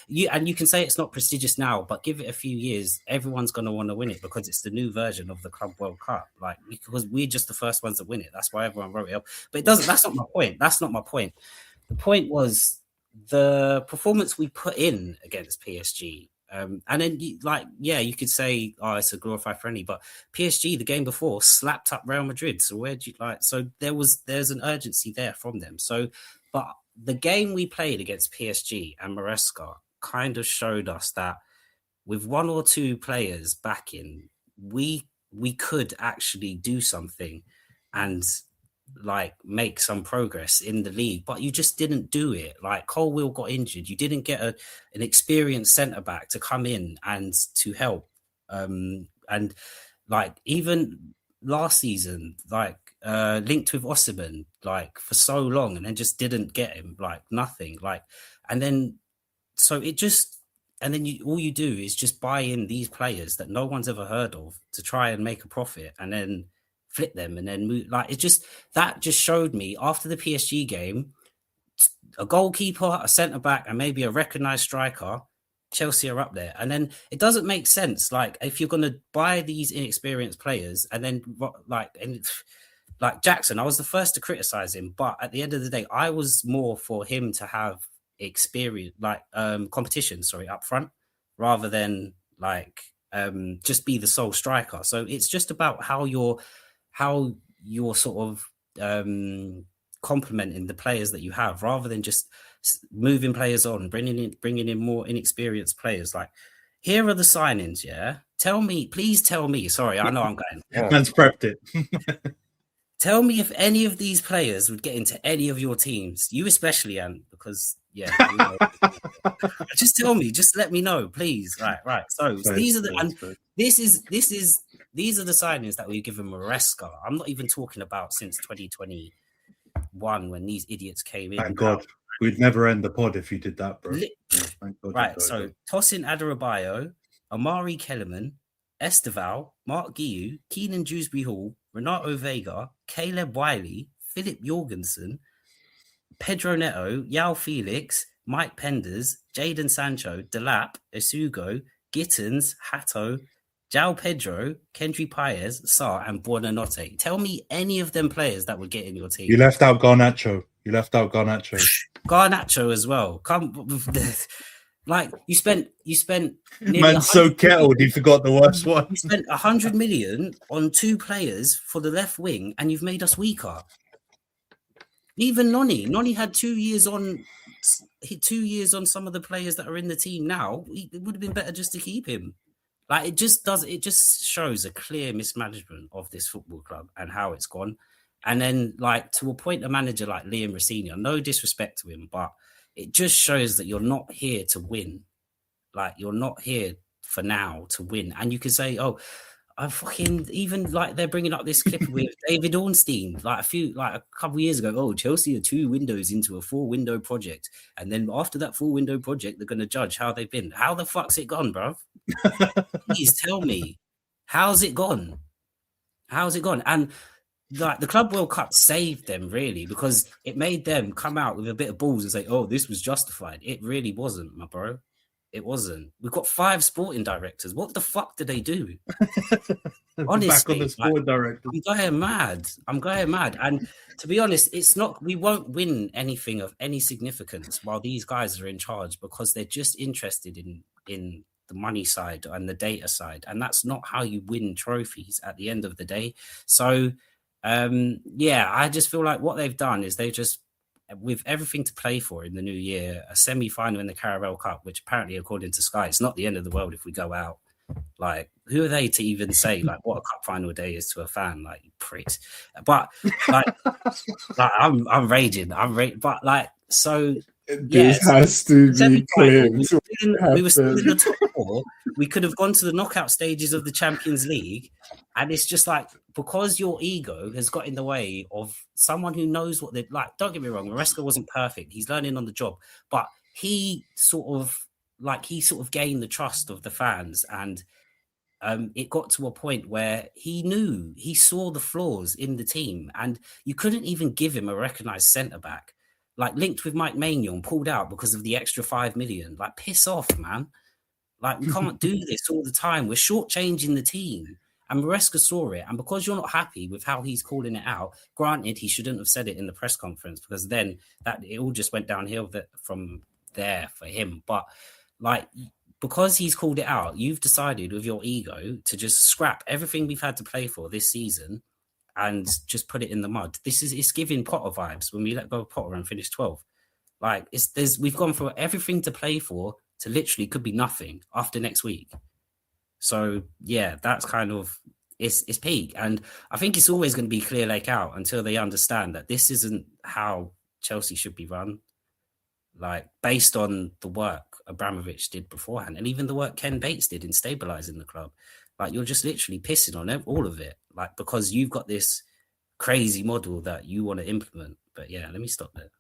you can say it's not prestigious now, but give it a few years, everyone's going to want to win it because it's the new version of the Club World Cup. Like, because we're just the first ones that win it. That's why everyone wrote it up. But it doesn't. That's not my point. That's not my point. The point was the performance we put in against PSG. And then, you could say, oh, it's a glorified friendly, but PSG the game before slapped up Real Madrid. So there's an urgency there from them. So, but the game we played against PSG and Maresca kind of showed us that with one or two players back in, we could actually do something and make some progress in the league, but you just didn't do it. Like, Colwill got injured. You didn't get an experienced centre back to come in and to help. And even last season, linked with Osimhen, for so long, and then just didn't get him, nothing. And then all you do is just buy in these players that no one's ever heard of to try and make a profit, and then flip them and then move. That just showed me after the PSG game, a goalkeeper, a centre back, and maybe a recognised striker, Chelsea are up there. And then it doesn't make sense. If you're going to buy these inexperienced players and then Jackson, I was the first to criticise him, but at the end of the day, I was more for him to have experience, competition, up front, rather than just be the sole striker. So it's just about how you're sort of complementing the players that you have, rather than just moving players on, bringing in more inexperienced players. Here are the signings. Yeah, please tell me. Sorry, I know I'm going. Man's prepped it. Tell me if any of these players would get into any of your teams. You especially, Ant, because just tell me. Just let me know, please. Right. So these are the these are the signings that we give him Maresca. I'm not even talking about since 2021 when these idiots came in. Thank God. We'd never end the pod if you did that, bro. Right. So Tosin Adarabioyo, Amari Kellerman, Esteval, Mark Guiu, Keenan Dewsbury Hall, Renato Vega, Caleb Wiley, Philip Jorgensen, Pedro Neto, Yao Felix, Mike Penders, Jadon Sancho, Delap, Isugo, Gittins, Hato, João Pedro, Kendry Paez, Sarr, and Buonanotte. Tell me any of them players that would get in your team. You left out Garnacho. Garnacho as well. Come with this. You spent man so kettled he forgot the worst one. You spent 100 million on two players for the left wing, and you've made us weaker. Even Noni had 2 years on some of the players that are in the team now. It would have been better just to keep him. It just shows a clear mismanagement of this football club and how it's gone. And then to appoint a manager like Liam Rossini, no disrespect to him, but it just shows that you're not here to win. You're not here for now to win. And you can say, oh, I fucking, even they're bringing up this clip with David Ornstein, a couple of years ago. Oh, Chelsea are 2 windows into a 4-window project. And then after that 4-window project, they're going to judge how they've been. How the fuck's it gone, bruv? Please tell me. How's it gone? And the Club World Cup saved them, really, because it made them come out with a bit of balls and say, oh, this was justified. It really wasn't, my bro. It wasn't. We've got 5 sporting directors. What the fuck did they do? Honestly, back on the sporting directors. I'm going mad. And to be honest, it's not. We won't win anything of any significance while these guys are in charge, because they're just interested in the money side and the data side, and that's not how you win trophies at the end of the day. So, I just feel like what they've done is they just, with everything to play for in the new year, a semi-final in the Carabao Cup, which apparently, according to Sky, it's not the end of the world if we go out. Who are they to even say what a cup final day is to a fan? You pricks. But I'm raging. But so. This has to be clear. We were still in the top 4. We could have gone to the knockout stages of the Champions League, and it's just because your ego has got in the way of someone who knows what they're like. Don't get me wrong, Maresca wasn't perfect. He's learning on the job, but he sort of gained the trust of the fans, and it got to a point where he saw the flaws in the team, and you couldn't even give him a recognised centre back. like linked with Mike Maignan, pulled out because of the extra 5 million. Like, piss off, man. Like, we can't do this all the time. We're shortchanging the team. And Maresca saw it. And because you're not happy with how he's calling it out, granted, he shouldn't have said it in the press conference, because then that it all just went downhill from there for him. But like, because he's called it out, you've decided with your ego to just scrap everything we've had to play for this season and just put it in the mud. It's giving Potter vibes when we let go of Potter and finish 12th. Like, we've gone from everything to play for to literally could be nothing after next week. So yeah, that's kind of it's peak. And I think it's always going to be Clear Lake out until they understand that this isn't how Chelsea should be run. Like, based on the work Abramovich did beforehand, and even the work Ken Bates did in stabilising the club. Like, you're just literally pissing on all of it, like, because you've got this crazy model that you want to implement. But yeah, let me stop there.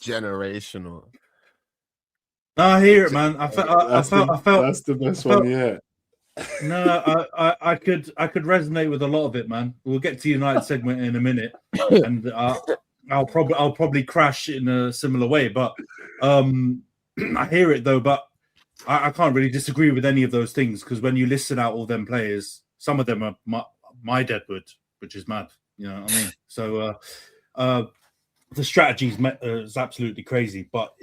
Generational. I hear it, man. I felt that's the best one yet. No, I could resonate with a lot of it, man. We'll get to United segment in a minute, and I'll probably crash in a similar way. But I hear it though. But I can't really disagree with any of those things, because when you listen out all them players, some of them are my deadwood, which is mad. You know what I mean? So the strategy is absolutely crazy. But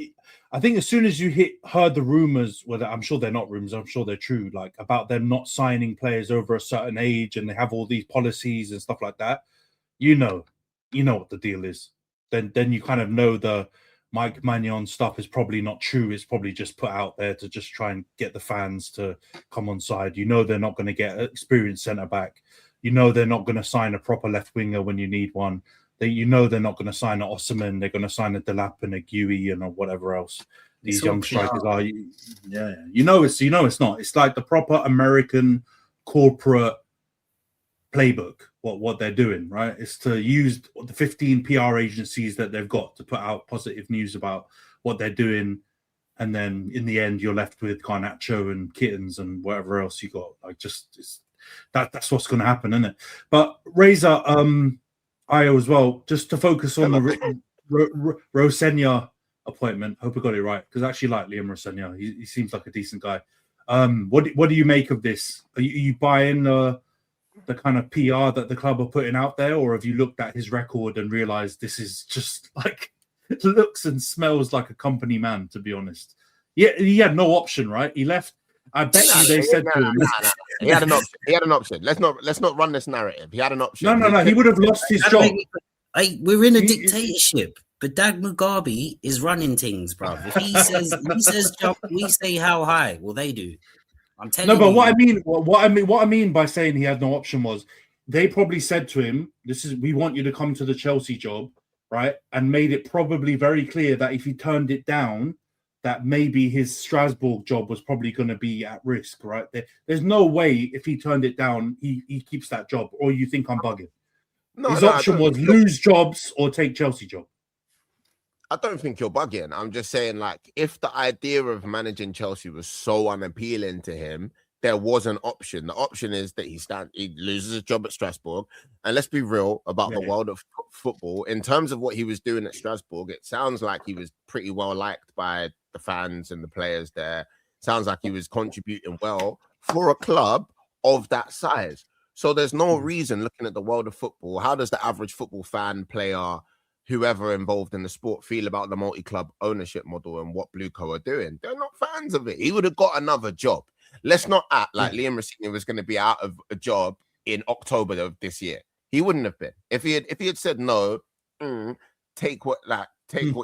I think as soon as you heard the rumors, whether I'm sure they're not rumors, I'm sure they're true, like about them not signing players over a certain age, and they have all these policies and stuff like that, you know what the deal is. Then you kind of know the Mike Maignan stuff is probably not true. It's probably just put out there to just try and get the fans to come on side. You know they're not going to get an experienced centre back. You know they're not going to sign a proper left winger when you need one. You know they're not going to sign an Osimhen. They're going to sign a Delap and a Guy and whatever else these young strikers are. Yeah, it's not. It's like the proper American corporate playbook. What they're doing, right? It's to use the 15 PR agencies that they've got to put out positive news about what they're doing, and then in the end you're left with Garnacho and Kittens and whatever else you got. Like, that's what's going to happen, isn't it? But Razor, Io as well, just to focus on the Rosenia appointment. Hope I got it right, because I actually like Liam Rosenia. He seems like a decent guy. What do you make of this? Are you buying the kind of PR that the club are putting out there, or have you looked at his record and realized this is just like, it looks and smells like a company man, to be honest? Yeah, he had no option, right? He left. I bet they said to him. He had an option. He had an option. Let's not run this narrative. He had an option. No. He would have lost his job. We're in a dictatorship. But Dag Mugabe is running things, bro. If he says jump, we say how high. Well, they do. I'm telling you. No, but what I mean by saying he had no option was they probably said to him, we want you to come to the Chelsea job, right? And made it probably very clear that if he turned it down, that maybe his Strasbourg job was probably going to be at risk, right? There's no way if he turned it down, he keeps that job, or you think I'm bugging. His option was lose jobs or take Chelsea job. I don't think you're bugging. I'm just saying, like, if the idea of managing Chelsea was so unappealing to him, there was an option. The option is that he loses his job at Strasbourg. And let's be real about the world of football. In terms of what he was doing at Strasbourg, it sounds like he was pretty well liked by the fans and the players there. Sounds like he was contributing well for a club of that size. So there's no reason, looking at the world of football, how does the average football fan, player, whoever involved in the sport feel about the multi-club ownership model and what Blueco are doing? They're not fans of it. He would have got another job. Let's not act like Liam Rosenia was going to be out of a job in October of this year. He wouldn't have been. If he had said no, take what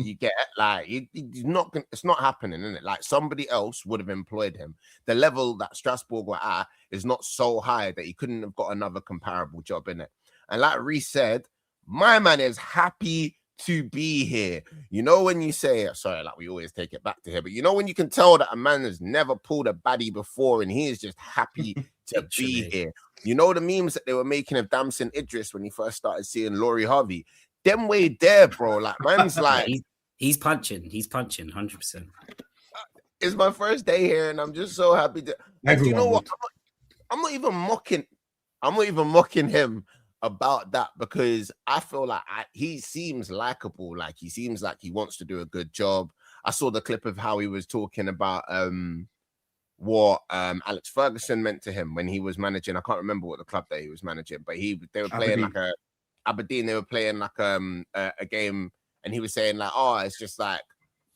you get. Like, he's not. It's not happening, isn't it? Like, somebody else would have employed him. The level that Strasbourg were at is not so high that he couldn't have got another comparable job in it. And like Rhys said, my man is happy to be here. You know, when you say, sorry, like we always take it back to here, but you know when you can tell that a man has never pulled a baddie before and he is just happy to be here. You know the memes that they were making of Damson Idris when he first started seeing Laurie Harvey? Them way there, bro. Like, man's like... He's punching 100%. It's my first day here and I'm just so happy to... And you know what? I'm not even mocking him about that, because I feel like he seems likable. Like he seems like he wants to do a good job. I saw the clip of how he was talking about what Alex Ferguson meant to him when he was managing. I can't remember what the club that he was managing, but they were playing Aberdeen. They were playing like a game, and he was saying like, "Oh, it's just like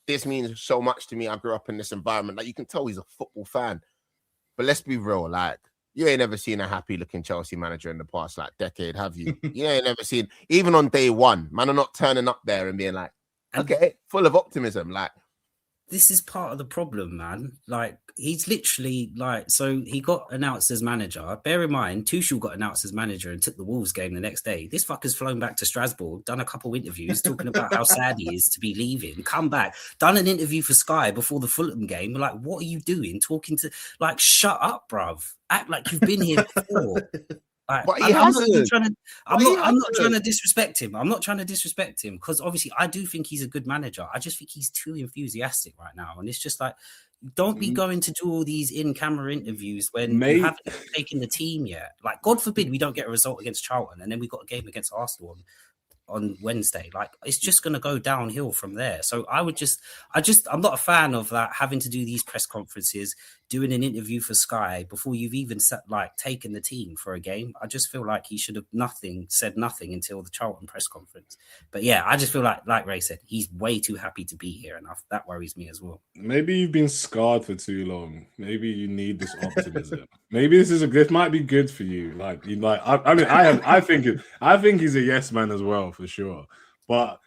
this means so much to me. I grew up in this environment." Like you can tell he's a football fan. But let's be real, like you ain't never seen a happy-looking Chelsea manager in the past like decade, have you? You ain't never seen, even on day one, man are not turning up there and being like, okay, full of optimism, like. This is part of the problem, man. Like, he's literally like, so he got announced as manager. Bear in mind, Tuchel got announced as manager and took the Wolves game the next day. This fucker's flown back to Strasbourg, done a couple interviews talking about how sad he is to be leaving, come back, done an interview for Sky before the Fulham game. We're like, what are you doing? Talking to, like, shut up, bruv. Act like you've been here before. Like, but I'm not trying to disrespect him. I'm not trying to disrespect him because obviously I do think he's a good manager. I just think he's too enthusiastic right now. And it's just like, don't be going to do all these in-camera interviews when you haven't taken the team yet. Like, God forbid we don't get a result against Charlton and then we got a game against Arsenal on Wednesday. Like, it's just going to go downhill from there. So I'm not a fan of that, having to do these press conferences, doing an interview for Sky before you've even taken the team for a game. I just feel like he should have said nothing until the Charlton press conference. But yeah, I just feel like Ray said, he's way too happy to be here, and that worries me as well. Maybe you've been scarred for too long. Maybe you need this optimism. Maybe this might be good for you. I think he's a yes man as well, for sure. But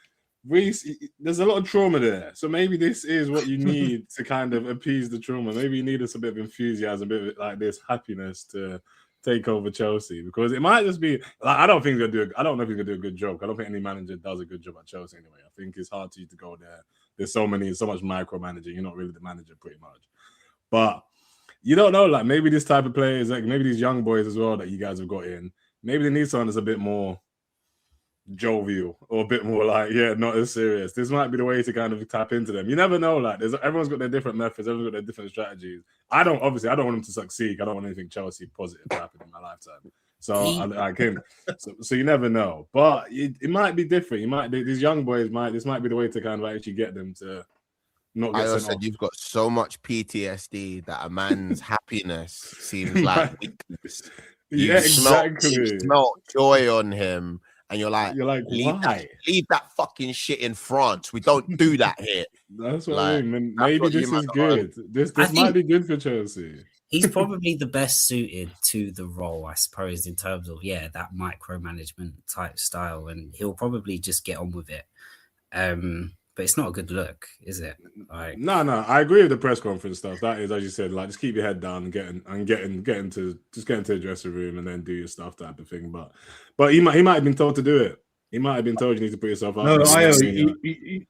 Rhys, there's a lot of trauma there. So maybe this is what you need to kind of appease the trauma. Maybe you need a bit of enthusiasm, a bit of like this happiness to take over Chelsea, because it might just be like, I don't know if he's gonna do a good job. I don't think any manager does a good job at Chelsea anyway. I think it's hard for you to go there. There's so much micromanaging. You're not really the manager pretty much. But you don't know, like maybe this type of players, like maybe these young boys as well that you guys have got in, maybe they need someone that's a bit more jovial or a bit more like, not as serious. This might be the way to kind of tap into them. You never know. Like, everyone's got their different methods. Everyone's got their different strategies. I don't want them to succeed. I don't want anything Chelsea positive to happen in my lifetime. So you never know. But it might be different. These young boys this might be the way to kind of actually get them to not get sent off. You've got so much PTSD that a man's happiness seems like weakness. Exactly. You smell joy on him. And you're like, leave that fucking shit in France. We don't do that here. That's what I mean. Maybe this is good. This might be good for Chelsea. He's probably the best suited to the role, I suppose, in terms of that micromanagement type style, and he'll probably just get on with it. But it's not a good look, is it? Like, no, I agree with the press conference stuff. That is, as you said, like just keep your head down and get into the dressing room and then do your stuff, type of thing. But he might have been told to do it. He might have been told you need to put yourself out.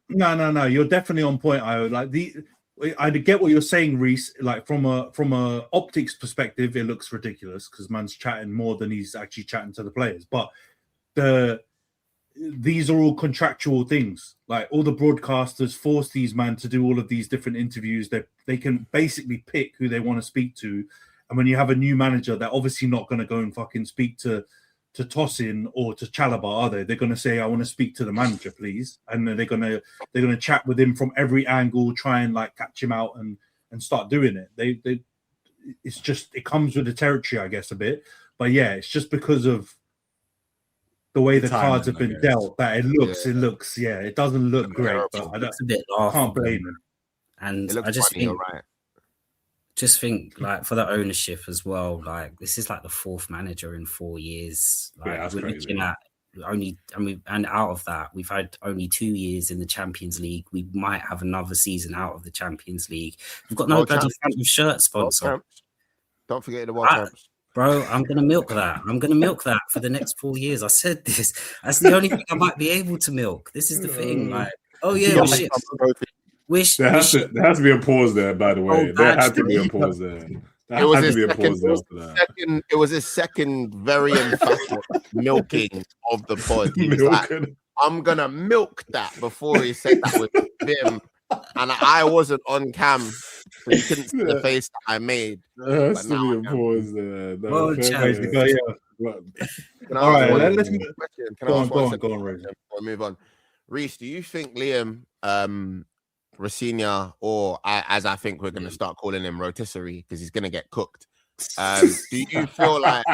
No, you're definitely on point. I get what you're saying, Rhys. Like from a optics perspective, it looks ridiculous because man's chatting more than he's actually chatting to the players. But these are all contractual things. Like all the broadcasters force these men to do all of these different interviews. They can basically pick who they want to speak to. And when you have a new manager, they're obviously not going to go and fucking speak to Tosin or to Chalobah, are they? They're going to say, I want to speak to the manager, please. And then they're going to chat with him from every angle, try and like catch him out and start doing it. It's just, it comes with the territory, I guess, a bit. But yeah, it's just because of the way the cards have been dealt that it doesn't look great, but I can't blame him. And I just think, just think like for the ownership as well, like this is like the fourth manager in 4 years. Like we're looking at and out of that, we've had only 2 years in the Champions League. We might have another season out of the Champions League. We've got no bloody shirt sponsor. Don't forget the World Champs. Bro, I'm going to milk that. I'm going to milk that for the next 4 years. I said this. That's the only thing I might be able to milk. This is the thing. Like, there has to be a pause there, by the way. There had to be a pause there. It was a second very emphatic milking of the pod. Like, I'm going to milk that before he said that with Vim. And I wasn't on cam, so you couldn't see the face that I made. There has to be a pause there. All right, let's go on, Rhys. Before we move on. Rhys, do you think Liam, Rossinha, or as I think we're going to start calling him Rotisserie because he's going to get cooked, do you feel like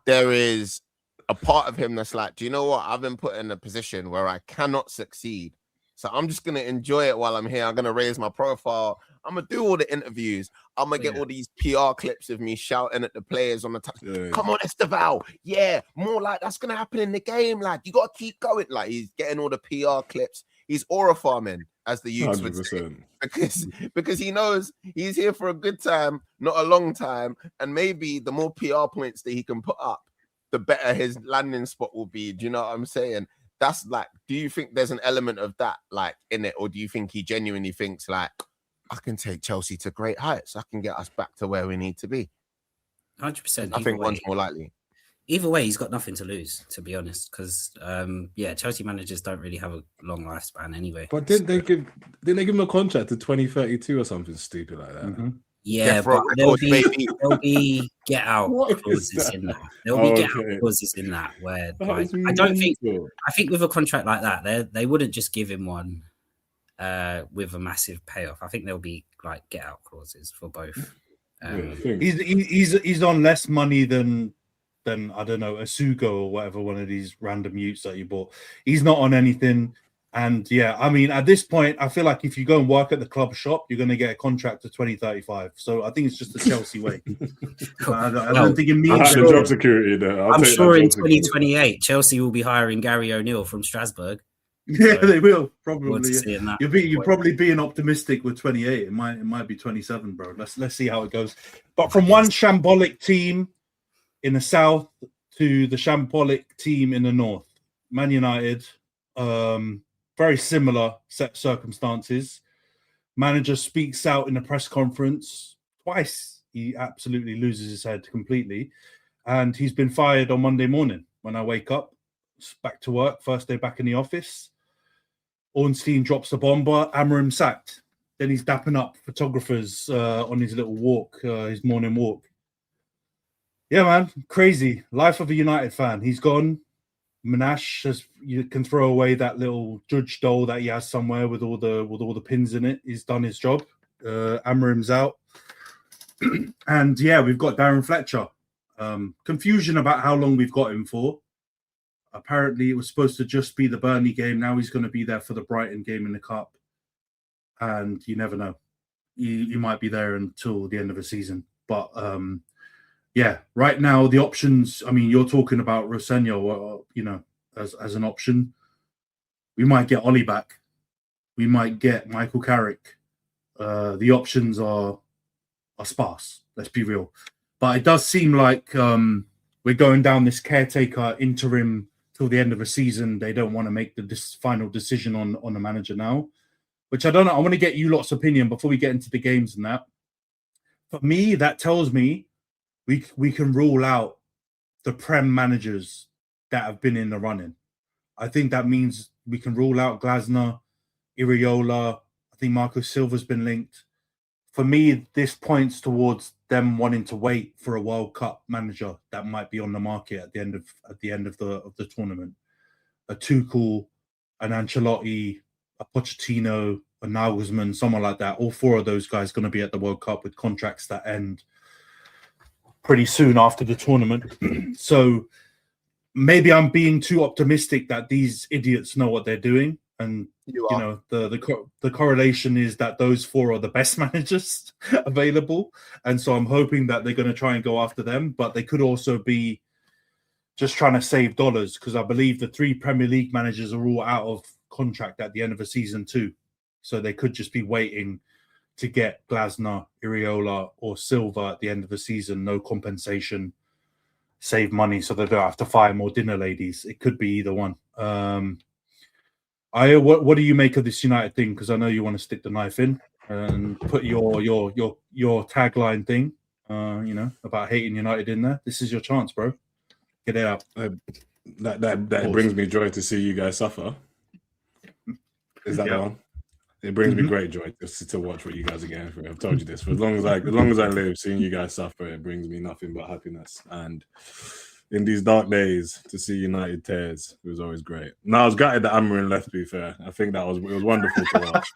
there is a part of him that's like, do you know what? I've been put in a position where I cannot succeed. So I'm just going to enjoy it while I'm here. I'm going to raise my profile. I'm going to do all the interviews. I'm going to get all these PR clips of me shouting at the players on the touch. Come on, Esteval. Yeah, more like that's going to happen in the game. Like, you got to keep going. Like, he's getting all the PR clips. He's aura farming, as the youths would say. Because he knows he's here for a good time, not a long time. And maybe the more PR points that he can put up, the better his landing spot will be. Do you know what I'm saying? That's like, do you think there's an element of that like in it? Or do you think he genuinely thinks like, I can take Chelsea to great heights. I can get us back to where we need to be. 100%. I think one's more likely. Either way, he's got nothing to lose, to be honest. Because, Chelsea managers don't really have a long lifespan anyway. But didn't they give him a contract to 2032 or something stupid like that? Mm-hmm. Yeah, but there'll be get out clauses in that. There'll be get out clauses in that where like, I think with a contract like that, they wouldn't just give him one with a massive payoff. I think there'll be like get out clauses for both. He's on less money than I don't know, a Sugo or whatever, one of these random youths that you bought. He's not on anything. And yeah, I mean, at this point, I feel like if you go and work at the club shop, you're going to get a contract to 2035. So I think it's just the Chelsea way. I don't think it means job security there. I'm sure in 2028, Chelsea will be hiring Gary O'Neill from Strasbourg. Yeah, so they will probably. Yeah. You're probably being optimistic with 28. It might be 27, bro. Let's see how it goes. But from one shambolic team in the south to the shambolic team in the north, Man United. Very similar set of circumstances. Manager speaks out in a press conference twice. He absolutely loses his head completely. And he's been fired on Monday morning when I wake up. Back to work, first day back in the office. Ornstein drops the bomber. Amorim sacked. Then he's dapping up photographers on his little walk, his morning walk. Yeah, man, crazy. Life of a United fan. He's gone. Monash you can throw away that little judge doll that he has somewhere with all the pins in it. He's done his job. Amorim's out, and yeah, we've got Darren Fletcher. Confusion about how long we've got him for. Apparently, it was supposed to just be the Burnley game. Now he's going to be there for the Brighton game in the Cup, and you never know. He might be there until the end of the season, but. Yeah, right now the options. I mean, you're talking about Rossinha, as an option. We might get Ollie back. We might get Michael Carrick. The options are sparse. Let's be real. But it does seem like we're going down this caretaker interim till the end of the season. They don't want to make this final decision on the manager now, which I don't know. I want to get you lot's opinion before we get into the games and that. For me, that tells me. We can rule out the Prem managers that have been in the running. I think that means we can rule out Glasner, Iriola. I think Marco Silva's been linked. For me, this points towards them wanting to wait for a World Cup manager that might be on the market at the end of the tournament. A Tuchel, an Ancelotti, a Pochettino, a Nagelsmann, someone like that. All four of those guys going to be at the World Cup with contracts that end pretty soon after the tournament. So maybe I'm being too optimistic that these idiots know what they're doing. And, the correlation is that those four are the best managers available. And so I'm hoping that they're going to try and go after them. But they could also be just trying to save dollars because I believe the 3 Premier League managers are all out of contract at the end of the season too. So they could just be waiting to get Glasner, Iriola, or Silva at the end of the season, no compensation, save money so they don't have to fire more dinner ladies. It could be either one. What do you make of this United thing? Because I know you want to stick the knife in and put your tagline thing, about hating United in there. This is your chance, bro. Get it out. That brings me joy to see you guys suffer. Is that the one? It brings me great joy just to watch what you guys are getting through. I've told you this. For as long as I live, seeing you guys suffer, it brings me nothing but happiness. And in these dark days to see United tears. It was always great. No, I was gutted that Amorim left, to be fair. I think it was wonderful to watch.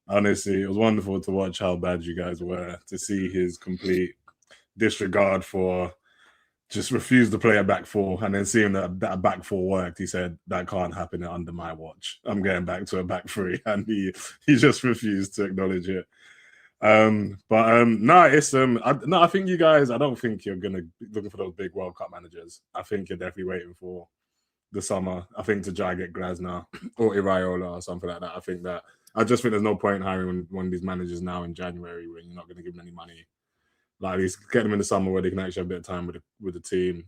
Honestly, it was wonderful to watch how bad you guys were, to see his complete disregard for just refused to play a back four, and then seeing that a back four worked, he said, that can't happen under my watch. I'm going back to a back three, and he just refused to acknowledge it. I think you guys, I don't think you're gonna be looking for those big World Cup managers. I think you're definitely waiting for the summer. I think to try get Glasner or Iraola or something like that. I just think there's no point hiring one of these managers now in January when you're not going to give them any money. Like, at least get them in the summer where they can actually have a bit of time with the team.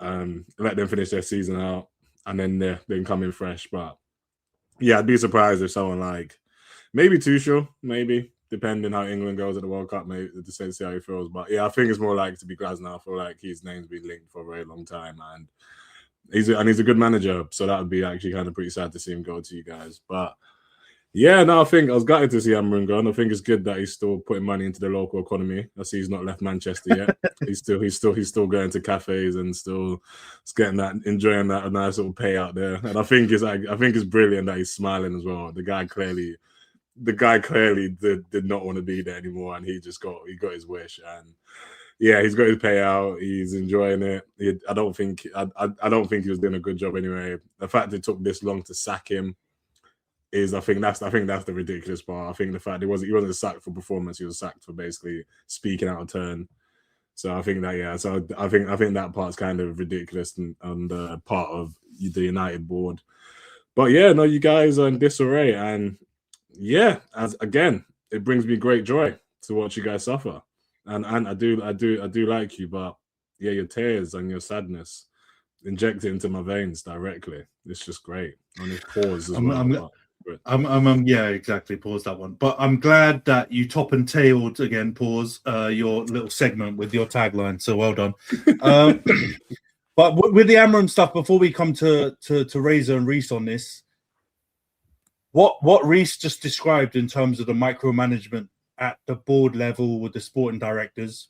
Let them finish their season out, and then they can come in fresh. But yeah, I'd be surprised if someone like maybe Tuchel, maybe, depending how England goes at the World Cup, maybe to see how he feels. But yeah, I think it's more likely to be Glasner. I feel like his name's been linked for a very long time, and he's a good manager. So that would be actually kind of pretty sad to see him go to you guys. But yeah, no, I was gutted to see Amorim gone. I think it's good that he's still putting money into the local economy. I see he's not left Manchester yet. he's still going to cafes and still enjoying that nice little payout there. And I think it's brilliant that he's smiling as well. The guy clearly did not want to be there anymore, and he got his wish. And yeah, he's got his payout. He's enjoying it. I don't think he was doing a good job anyway. The fact it took this long to sack him I think that's the ridiculous part. I think the fact he wasn't sacked for performance, he was sacked for basically speaking out of turn. So I think that I think that part's kind of ridiculous on the part of the United board. But yeah, no, you guys are in disarray, and yeah, again, it brings me great joy to watch you guys suffer. And I do like you, but yeah, your tears and your sadness inject it into my veins directly. It's just great. And it pause as well. Yeah, exactly. Pause that one. But I'm glad that you top and tailed again. Pause your little segment with your tagline. So well done. But with the Amorim stuff, before we come to Razor and Rhys on this, what Rhys just described in terms of the micromanagement at the board level with the sporting directors,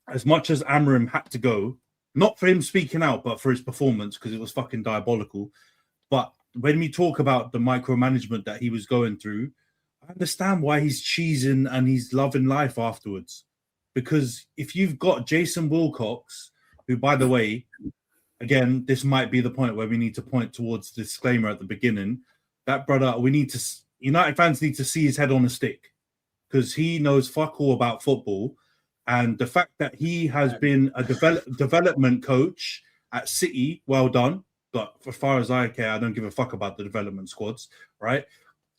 as much as Amorim had to go, not for him speaking out, but for his performance, because it was fucking diabolical. But when we talk about the micromanagement that he was going through, I understand why he's cheesing and he's loving life afterwards. Because if you've got Jason Wilcox, who, by the way, again, this might be the point where we need to point towards the disclaimer at the beginning. That brother, United fans need to see his head on a stick, because he knows fuck all about football. And the fact that he has been a development coach at City, well done. But as far as I care, I don't give a fuck about the development squads, right?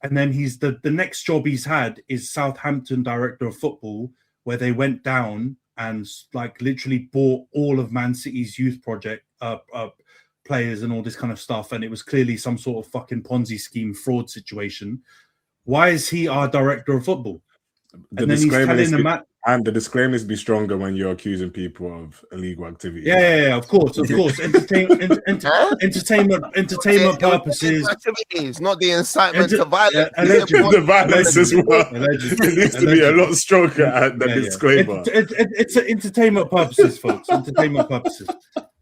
And then he's the next job he's had is Southampton director of football, where they went down and like literally bought all of Man City's youth project players and all this kind of stuff. And it was clearly some sort of fucking Ponzi scheme fraud situation. Why is he our director of football? And then he's telling them and the disclaimers be stronger when you're accusing people of illegal activity. Yeah, of course. Entertainment purposes. Activities, not the incitement to violence. The violence as well. It needs to be a lot stronger at the disclaimer. It's entertainment purposes, folks. Entertainment purposes.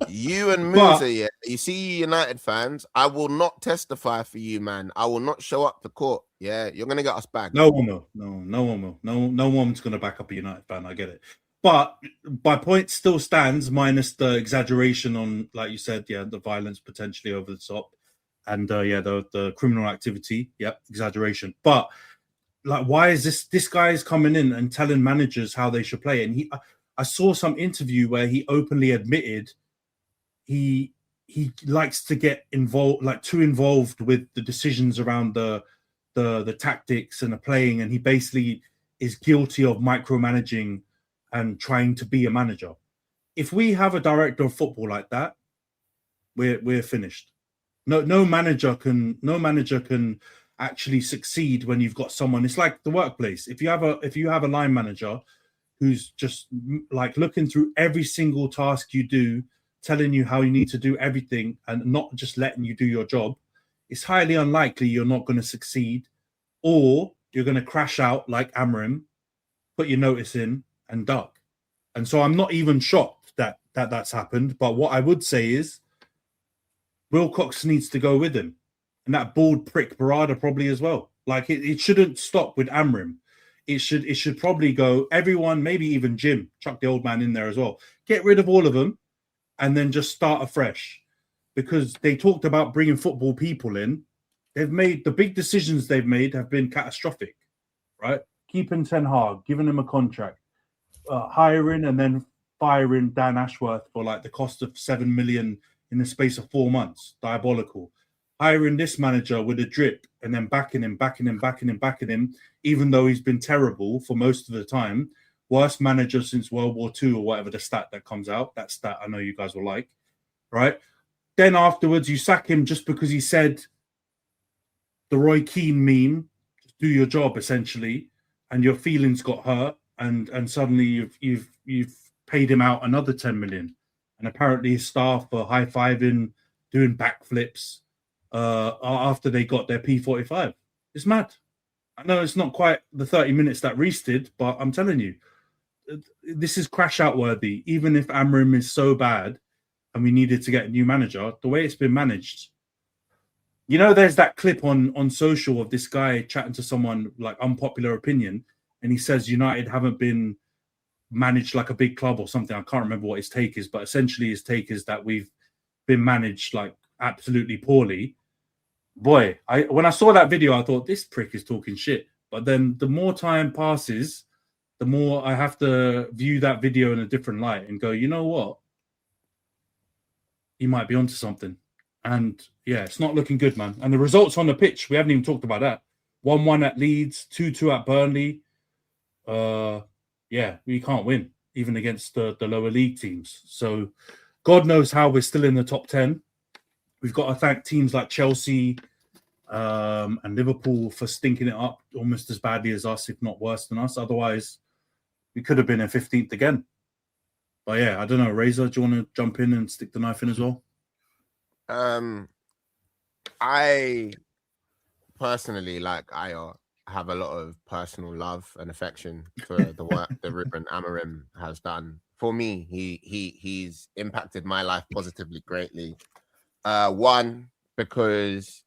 You and Musa, yeah. You see, United fans, I will not testify for you, man. I will not show up to court. Yeah, you're gonna get us back. No one will. No one will. No one's gonna back up a United fan. I get it. But my point still stands, minus the exaggeration on, like you said, the violence potentially over the top, and the criminal activity. Yep, exaggeration. But like, why is this guy is coming in and telling managers how they should play? And I saw some interview where he openly admitted he likes to get involved, like too involved with the decisions around the tactics and the playing, and he basically is guilty of micromanaging and trying to be a manager. If we have a director of football like that, we're finished. No manager can actually succeed when you've got someone. It's like the workplace. If you have a line manager who's just like looking through every single task you do, telling you how you need to do everything and not just letting you do your job, it's highly unlikely you're not going to succeed, or you're going to crash out like Amorim, put your notice in and duck. And so I'm not even shocked that that's happened. But what I would say is Wilcox needs to go with him. And that bald prick Barada probably as well. Like it shouldn't stop with Amorim. It should probably go everyone, maybe even Jim, chuck the old man in there as well. Get rid of all of them and then just start afresh. Because they talked about bringing football people in. They've made the big decisions they've made have been catastrophic, right? Keeping Ten Hag, giving him a contract, hiring and then firing Dan Ashworth for like the cost of 7 million in the space of 4 months. Diabolical. Hiring this manager with a drip and then backing him, even though he's been terrible for most of the time. Worst manager since World War II or whatever the stat that comes out. That stat I know you guys will like, right? Then afterwards, you sack him just because he said the Roy Keane meme, just do your job essentially, and your feelings got hurt, and suddenly you've paid him out another 10 million, and apparently his staff are high-fiving, doing backflips after they got their P45. It's mad. I know it's not quite the 30 minutes that Rhys did, but I'm telling you, this is crash out worthy. Even if Amorim is so bad and we needed to get a new manager, the way it's been managed. You know, there's that clip on social of this guy chatting to someone like unpopular opinion, and he says United haven't been managed like a big club or something. I can't remember what his take is, but essentially his take is that we've been managed like absolutely poorly. Boy, when I saw that video, I thought this prick is talking shit. But then the more time passes, the more I have to view that video in a different light and go, you know what? He might be onto something. And yeah, it's not looking good, man. And the results on the pitch, we haven't even talked about that. 1-1 at Leeds, 2-2 at Burnley. Yeah, we can't win, even against the lower league teams. So God knows how we're still in the top 10. We've got to thank teams like Chelsea and Liverpool for stinking it up almost as badly as us, if not worse than us. Otherwise, we could have been in 15th again. But yeah, I don't know. Razor, do you want to jump in and stick the knife in as well? I personally, I have a lot of personal love and affection for the work that Ruben Amorim has done. For me, he's impacted my life positively greatly. One, because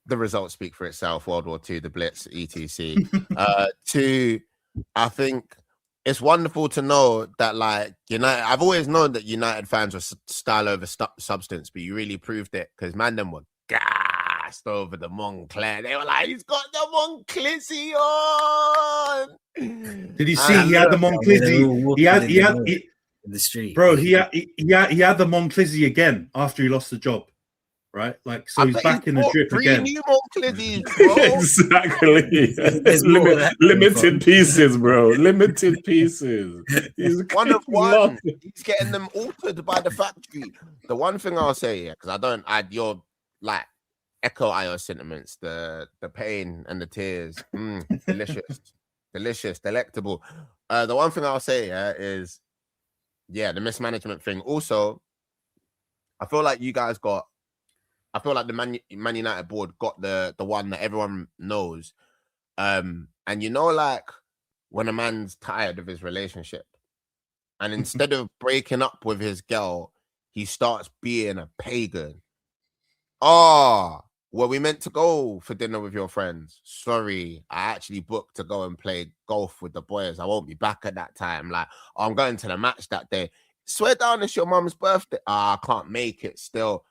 the results speak for itself. World War II, the Blitz, etc. Two, I think it's wonderful to know that, like, United. I've always known that United fans were style over substance, but you really proved it because them were gassed over the Moncler. They were like, "He's got the Monclizzy on." Did you see? He had the Monclizzy. He had in the street, bro. He had the Monclizzy again after he lost the job. Right, like so he's back in the drip again. New Monclizzy, bro. Exactly. Limited pieces, bro. Limited pieces. He's one of one. He's getting them altered by the factory. The one thing I'll say, yeah, because you're like echo your sentiments, the pain and the tears. Delicious, delectable. The one thing I'll say, yeah, is the mismanagement thing. Also, I feel like the Man United board got the one that everyone knows. And like when a man's tired of his relationship and instead of breaking up with his girl, he starts being a pagan. Were we meant to go for dinner with your friends? Sorry, I actually booked to go and play golf with the boys. I won't be back at that time. Like, I'm going to the match that day. Swear down it's your mum's birthday. I can't make it still.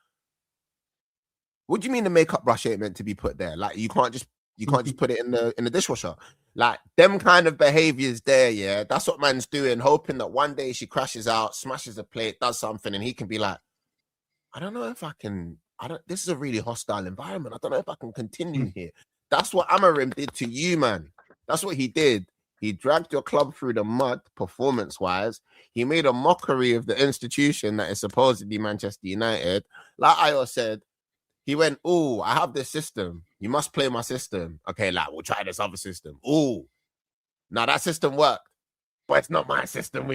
What do you mean the makeup brush ain't meant to be put there? Like, you can't just put it in the dishwasher. Like, them kind of behaviors there, yeah. That's what man's doing, hoping that one day she crashes out, smashes a plate, does something, and he can be like, I don't know if I can. This is a really hostile environment. I don't know if I can continue here. That's what Amorim did to you, man. That's what he did. He dragged your club through the mud, performance-wise. He made a mockery of the institution that is supposedly Manchester United. Like Ayo said, he went, I have this system. You must play my system. Okay, like, we'll try this other system. Now that system worked, but it's not my system.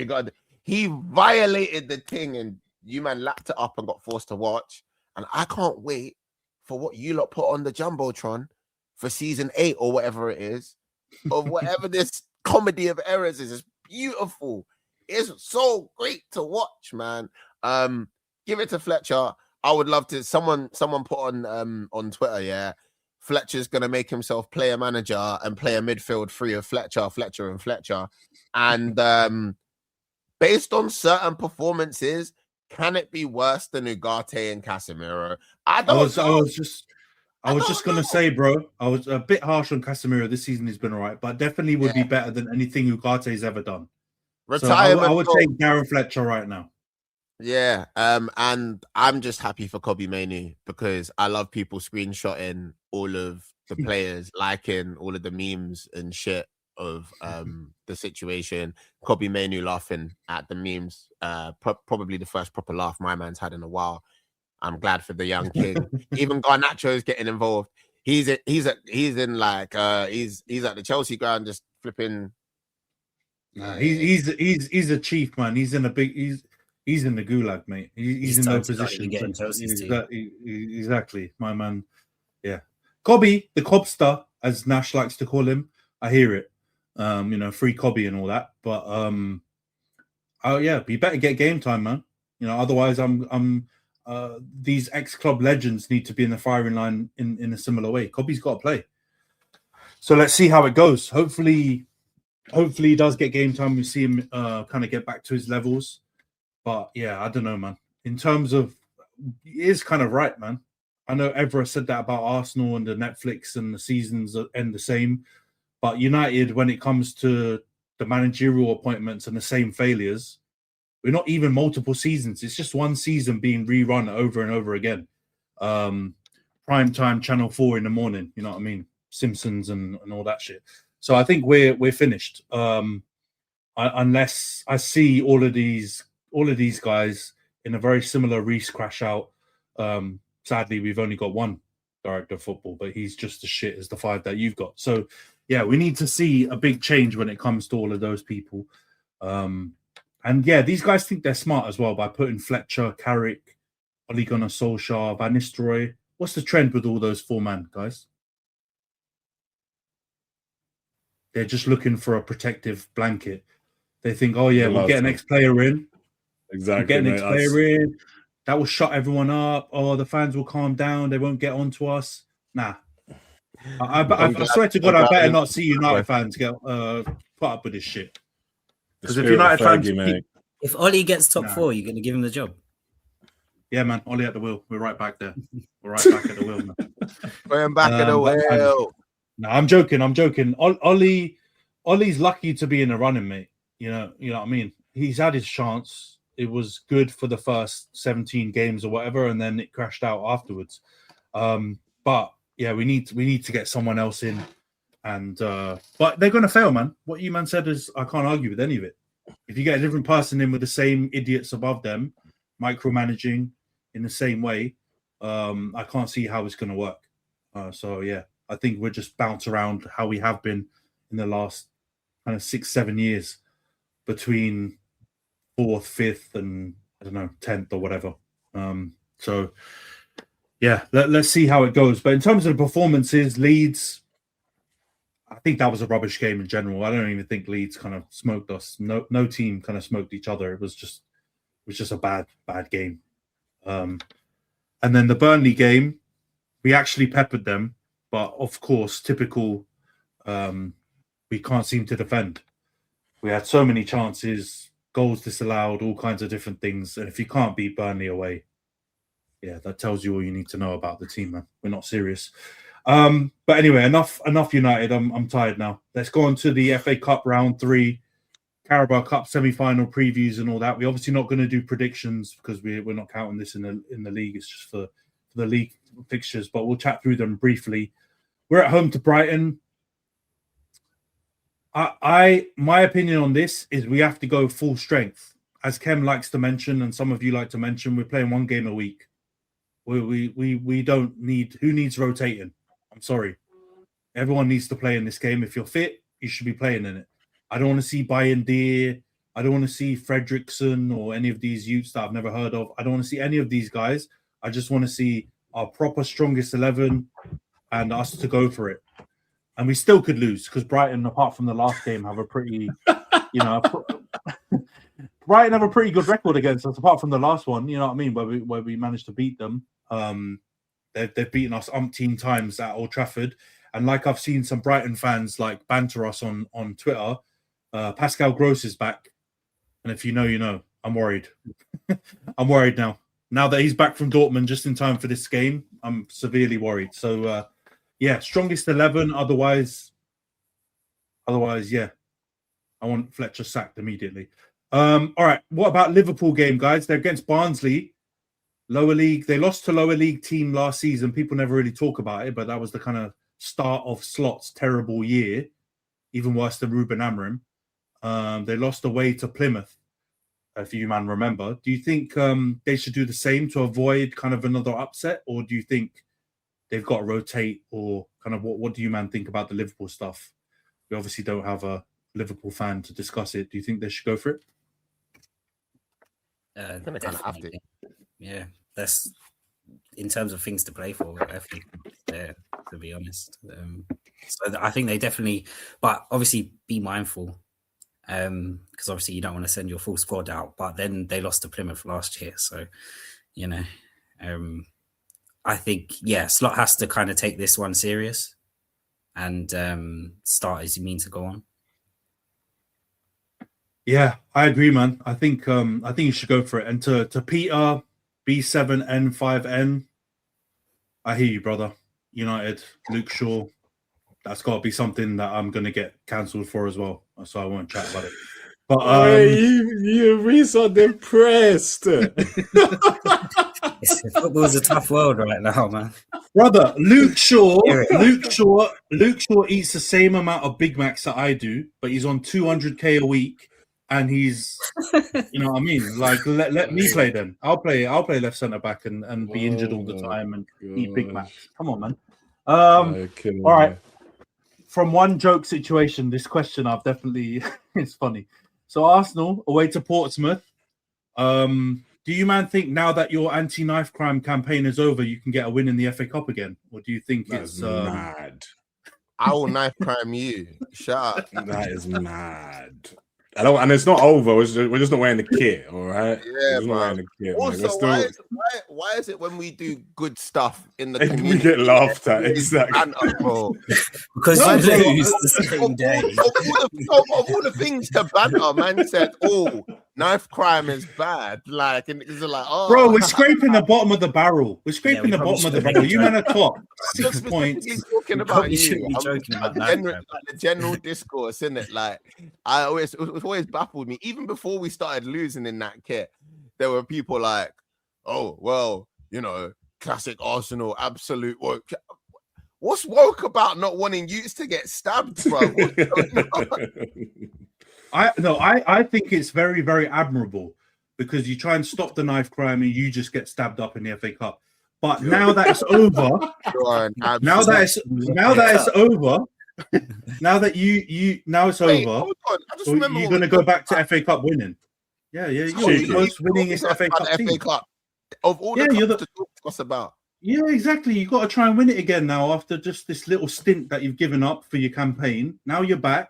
He violated the thing, and you man lapped it up and got forced to watch. And I can't wait for what you lot put on the Jumbotron for season 8 or whatever it is, or whatever this comedy of errors is. It's beautiful. It's so great to watch, man. Give it to Fletcher. I would love to. Someone put on Twitter, yeah. Fletcher's gonna make himself player manager and play a midfield three of Fletcher, and Fletcher. And based on certain performances, can it be worse than Ugarte and Casemiro? I was just gonna say, bro, I was a bit harsh on Casemiro this season. He's been all right, but definitely would be better than anything Ugate's ever done. Retirement. So I would take Darren Fletcher right now. Yeah, and I'm just happy for Kobbie Mainoo because I love people screenshotting all of the players, liking all of the memes and shit of the situation. Kobbie Mainoo laughing at the memes. Probably the first proper laugh my man's had in a while. I'm glad for the young king. Even Garnacho is getting involved. He's at the Chelsea ground just flipping. He's a chief, man. He's in the gulag, mate. He's in no position. Exactly, my man. Yeah, Kobbie, the Cobster, as Nash likes to call him. I hear it. Free Kobbie and all that. But you better get game time, man. Otherwise, these ex-club legends need to be in the firing line in a similar way. Kobbie's got to play. So let's see how it goes. Hopefully he does get game time. We see him kind of get back to his levels. But yeah, I don't know, man. In terms of, he is kind of right, man. I know Evra said that about Arsenal and the Netflix and the seasons end the same. But United, when it comes to the managerial appointments and the same failures, we're not even multiple seasons. It's just one season being rerun over and over again. Prime time, Channel 4 in the morning. You know what I mean? Simpsons and all that shit. So I think we're finished. Unless I see all of these guys in a very similar Rhys crash out. Sadly, we've only got one director of football, but he's just as shit as the five that you've got. So yeah, we need to see a big change when it comes to all of those people. And yeah, these guys think they're smart as well by putting Fletcher, Carrick, Ole Gunnar Solskjaer, Van Nistelrooy. What's the trend with all those four-man guys? They're just looking for a protective blanket. They think, oh yeah, we'll get an ex-player in. Exactly. We'll get an ex-player in. That will shut everyone up. Oh, the fans will calm down. They won't get onto us. Nah. I swear to God, I better not see United fans get put up with this shit. Because if United fans, if Ollie gets top four, you're going to give him the job. Yeah, man. Ollie at the wheel. We're right back there. We're right back at the wheel, man. We're back at the wheel. No, I'm joking. Ollie's lucky to be in the running, mate. You know what I mean? He's had his chance. It was good for the first 17 games or whatever, and then it crashed out afterwards. But yeah, we need to get someone else in. And but they're gonna fail, man. What you man said is I can't argue with any of it. If you get a different person in with the same idiots above them, micromanaging in the same way, I can't see how it's gonna work. So yeah, I think we'll just bounce around how we have been in the last kind of 6-7 years between 4th, 5th, and I don't know, 10th or whatever. So yeah, let's see how it goes. But in terms of the performances, Leeds, I think that was a rubbish game in general. I don't even think Leeds kind of smoked us. No team kind of smoked each other. It was just a bad game. And then the Burnley game, we actually peppered them, but of course, typical. We can't seem to defend. We had so many chances, goals disallowed, all kinds of different things. And if you can't beat Burnley away, yeah, that tells you all you need to know about the team, man. We're not serious. But anyway, enough United. I'm tired now. Let's go on to the FA Cup round 3, Carabao Cup semi-final previews and all that. We're obviously not going to do predictions because we're not counting this in the league. It's just for the league fixtures, but we'll chat through them briefly. We're at home to Brighton. My opinion on this is we have to go full strength. As Kem likes to mention, and some of you like to mention, we're playing one game a week. We don't need, who needs rotating? I'm sorry. Everyone needs to play in this game. If you're fit, you should be playing in it. I don't want to see Bayern Deer. I don't want to see Fredrickson or any of these youths that I've never heard of. I don't want to see any of these guys. I just want to see our proper strongest 11 and us to go for it. And we still could lose because Brighton, apart from the last game, have a pretty, Brighton have a pretty good record against us, apart from the last one. You know what I mean? Where we managed to beat them. They've beaten us umpteen times at Old Trafford, and like I've seen some Brighton fans like banter us on Twitter. Pascal Gross is back, and if you know, you know. I'm worried. I'm worried now. Now that he's back from Dortmund just in time for this game, I'm severely worried. So, strongest 11. Otherwise, yeah, I want Fletcher sacked immediately. All right, what about Liverpool game, guys? They're against Barnsley. Lower league. They lost to lower league team last season. People never really talk about it, but that was the kind of start of Slot's terrible year, even worse than Ruben Amorim. They lost away to Plymouth, if you man remember. Do you think they should do the same to avoid kind of another upset, or do you think they've got to rotate, or kind of what do you man think about the Liverpool stuff? We obviously don't have a Liverpool fan to discuss it. Do you think they should go for it? Definitely. Yeah, that's in terms of things to play for. I think there, to be honest. So I think they definitely, but obviously be mindful, because obviously you don't want to send your full squad out. But then they lost to Plymouth last year, so you know, I think Slot has to kind of take this one serious and start as you mean to go on. Yeah, I agree, man. I think you should go for it. And to Peter, B7N5N, I hear you, brother. United, Luke Shaw. That's got to be something that I'm going to get cancelled for as well. So I won't chat about it. But you Rhys are depressed. Football's a tough world right now, man. Brother, Luke Shaw eats the same amount of Big Macs that I do, but he's on 200k a week. And he's, you know what I mean? Like, let me play then. I'll play left centre back and be injured all the time and eat Big Macs. Come on, man. All right. From one joke situation, this question I've definitely it's funny. So Arsenal away to Portsmouth. Do you man think now that your anti-knife crime campaign is over, you can get a win in the FA Cup again, or do you think it's mad? I will knife crime you. Shut up. That is mad. And it's not over. We're just not wearing the kit, all right? Yeah, man. Also, why is it when we do good stuff in the community, we get laughed at? Exactly. Because you lose the same day. Of all the things to banter, man said, "Oh, knife crime is bad." Like, and it's like, oh, bro, we're scraping the bottom of the barrel. We're scraping the bottom of the barrel. You man are top 6 points. Talking about you. Be joking about the general discourse, isn't it? Like, it always baffled me. Even before we started losing in that kit, there were people like, "Oh, well, you know, classic Arsenal, absolute woke." What's woke about not wanting you to get stabbed, bro? I think it's very, very admirable because you try and stop the knife crime and you just get stabbed up in the FA Cup. But now that it's over, now that it's over, now it's over. So you're going to go back to FA Cup winning. Yeah. You're the most winningest FA Cup team. Of all the cups to talk to us about. Yeah, exactly. You got to try and win it again now after just this little stint that you've given up for your campaign. Now you're back.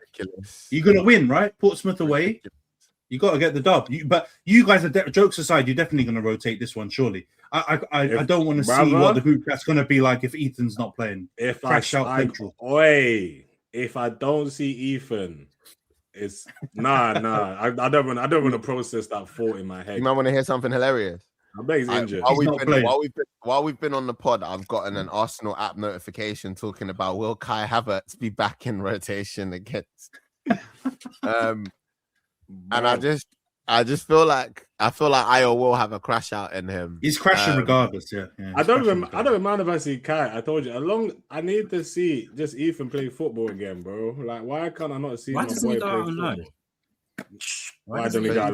You're going to win, right? Portsmouth away. You got to get the dub. But you guys are jokes aside. You're definitely going to rotate this one, surely. I don't want to see what the group that's going to be like if Ethan's not playing. If I don't see Ethan, it's nah. I don't want to process that thought in my head. You might want to hear something hilarious. I bet he's injured. While we've been on the pod, I've gotten an Arsenal app notification talking about will Kai Havertz be back in rotation against. And I just feel like Io will have a crash out in him. He's crashing regardless. Yeah. I don't mind if I see Kai. I told you I need to see just Ethan play football again, bro. Like, why can't I not see my boy play football? Why don't we got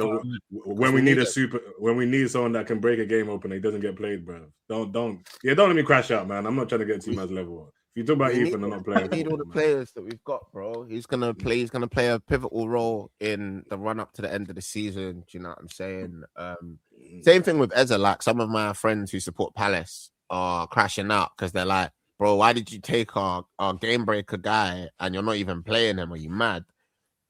when we need someone that can break a game open, he doesn't get played, bro. Don't let me crash out, man. I'm not trying to get too much level. If you talk about Ethan, I'm not playing. We need all the players that we've got, bro. He's gonna play a pivotal role in the run up to the end of the season. Do you know what I'm saying? Same thing with Eza. Like, some of my friends who support Palace are crashing out because they're like, bro, why did you take our game breaker guy and you're not even playing him? Are you mad?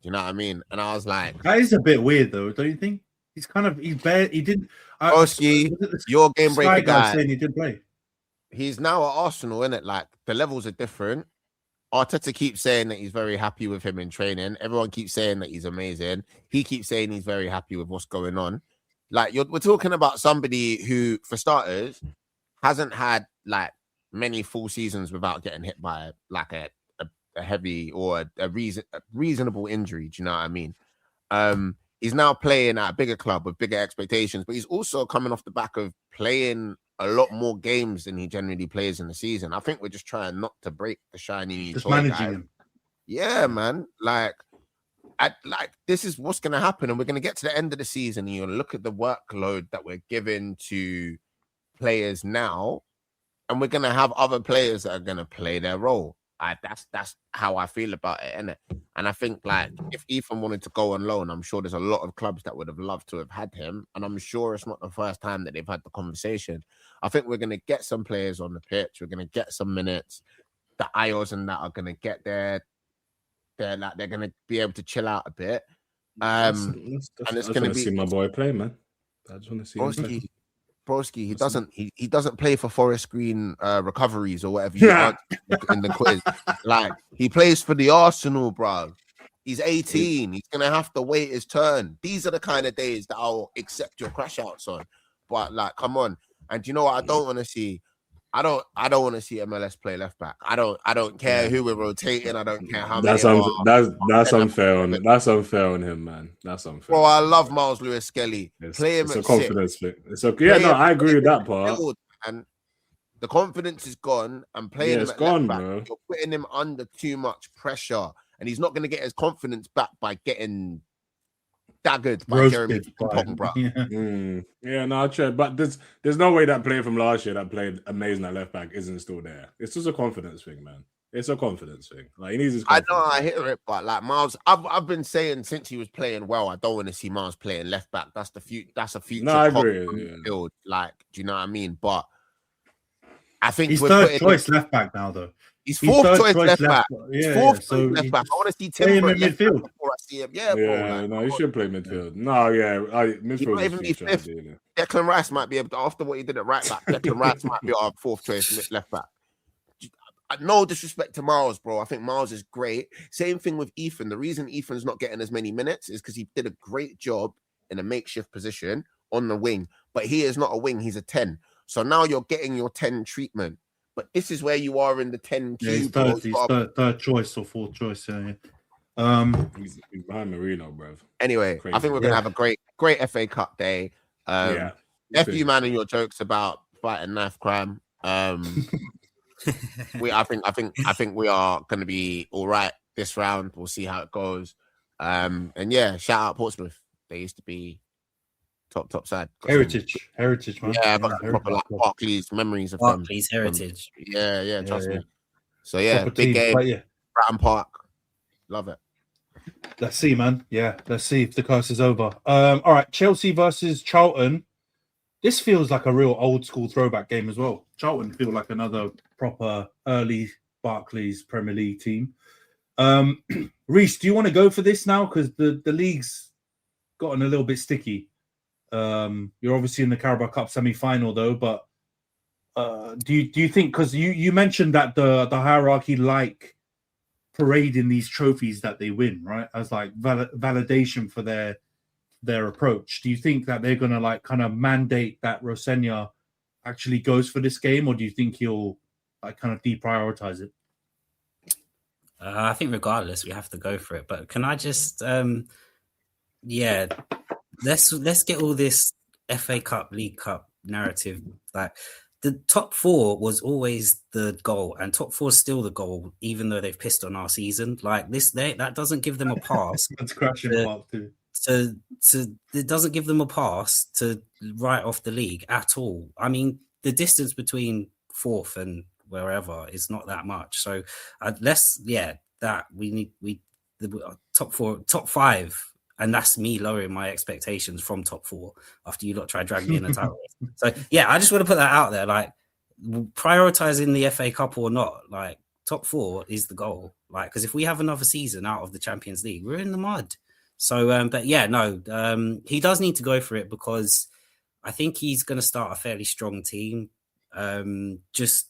Do you know what I mean? And I was like, that is a bit weird, though, don't you think? He's bare. He didn't. Oski, your game breaker guy. Saying he did play. He's now at Arsenal, isn't it? Like the levels are different. Arteta keeps saying that he's very happy with him in training. Everyone keeps saying that he's amazing. He keeps saying he's very happy with what's going on. Like we're talking about somebody who, for starters, hasn't had like many full seasons without getting hit by like a heavy or a reasonable injury. Do you know what I mean? He's now playing at a bigger club with bigger expectations, but he's also coming off the back of playing a lot more games than he generally plays in the season. I think we're just trying not to break the shiny just toy managing guy. him. Yeah, man. Like this is what's going to happen, and we're going to get to the end of the season. And you look at the workload that we're giving to players now, and we're going to have other players that are going to play their role. That's how I feel about it, innit? And I think like if Ethan wanted to go on loan, I'm sure there's a lot of clubs that would have loved to have had him, and I'm sure it's not the first time that they've had the conversation. I think we're going to get some players on the pitch. We're going to get some minutes. The Ios and that are going to get there. They're going to be able to chill out a bit. And it's going to be see my boy play, man. I just want to see him play. Broski, he doesn't play for Forest Green recoveries or whatever you want in the quiz. Like he plays for the Arsenal, bro. He's 18. He's gonna have to wait his turn. These are the kind of days that I'll accept your crash outs on. But like, come on. And you know what I don't want to see? I don't want to see MLS play left back. I don't care who we're rotating. I don't care how many. That's unfair on him, man. That's unfair. Bro, I love Miles Lewis Skelly. Play him it's at a confidence thing. I agree with that part. And the confidence is gone. And playing him at left back, you're putting him under too much pressure, and he's not going to get his confidence back by getting daggered by Jeremy Pong, bro. Yeah, no, true. But there's no way that player from last year that played amazing at left back isn't still there. It's just a confidence thing, man. It's a confidence thing. Like he needs his confidence. I know, I hear it, but like Miles, I've been saying since he was playing well, I don't want to see Miles playing left back. That's a future. No, I agree. Build. Like, do you know what I mean? But I think he's third choice left back now, though. He's fourth choice left back. Yeah, fourth choice left back. I want to see Timber in midfield before I see him. Yeah, bro. No, he should play midfield. No, midfield. Even be fifth. Declan Rice might be able to, after what he did at right back. Declan Rice might be our fourth choice left back. No disrespect to Miles, bro. I think Miles is great. Same thing with Ethan. The reason Ethan's not getting as many minutes is because he did a great job in a makeshift position on the wing. But he is not a wing. He's a 10. So now you're getting your 10 treatment. But this is where you are in the 10 queue. Yeah, he's third choice or fourth choice. Yeah. He's behind Marino, bro. Anyway, crazy. I think we're gonna have a great FA Cup day. F you, man, and your jokes about fighting knife crime. I think we are gonna be all right this round. We'll see how it goes. And yeah, shout out Portsmouth. They used to be top side. Heritage, man. Yeah, I got proper like Barclays memories of Barclays heritage. Yeah, trust me. So yeah, proper big team, game. Bratton Park, love it. Let's see, man. Yeah, let's see if the curse is over. All right, Chelsea versus Charlton. This feels like a real old school throwback game as well. Charlton feel like another proper early Barclays Premier League team. Rhys, do you want to go for this now? Because the league's gotten a little bit sticky. You're obviously in the Carabao Cup semi-final though, but do you think, because you mentioned that the hierarchy like parading these trophies that they win, right, as like validation for their approach, do you think that they're gonna like kind of mandate that Rosenia actually goes for this game, or do you think he'll like kind of deprioritize it? I think regardless we have to go for it, but can I just let's get all this FA Cup, League Cup narrative. Like the top four was always the goal, and top four is still the goal, even though they've pissed on our season. Like this, that doesn't give them a pass. That's crashing part too. It doesn't give them a pass to write off the league at all. I mean, the distance between fourth and wherever is not that much. So the top four, top five. And that's me lowering my expectations from top four after you lot try to drag me in a title race. So, yeah, I just want to put that out there. Like, prioritizing the FA Cup or not, like, top four is the goal. Like, because if we have another season out of the Champions League, we're in the mud. So, but yeah, no, he does need to go for it because I think he's going to start a fairly strong team. Just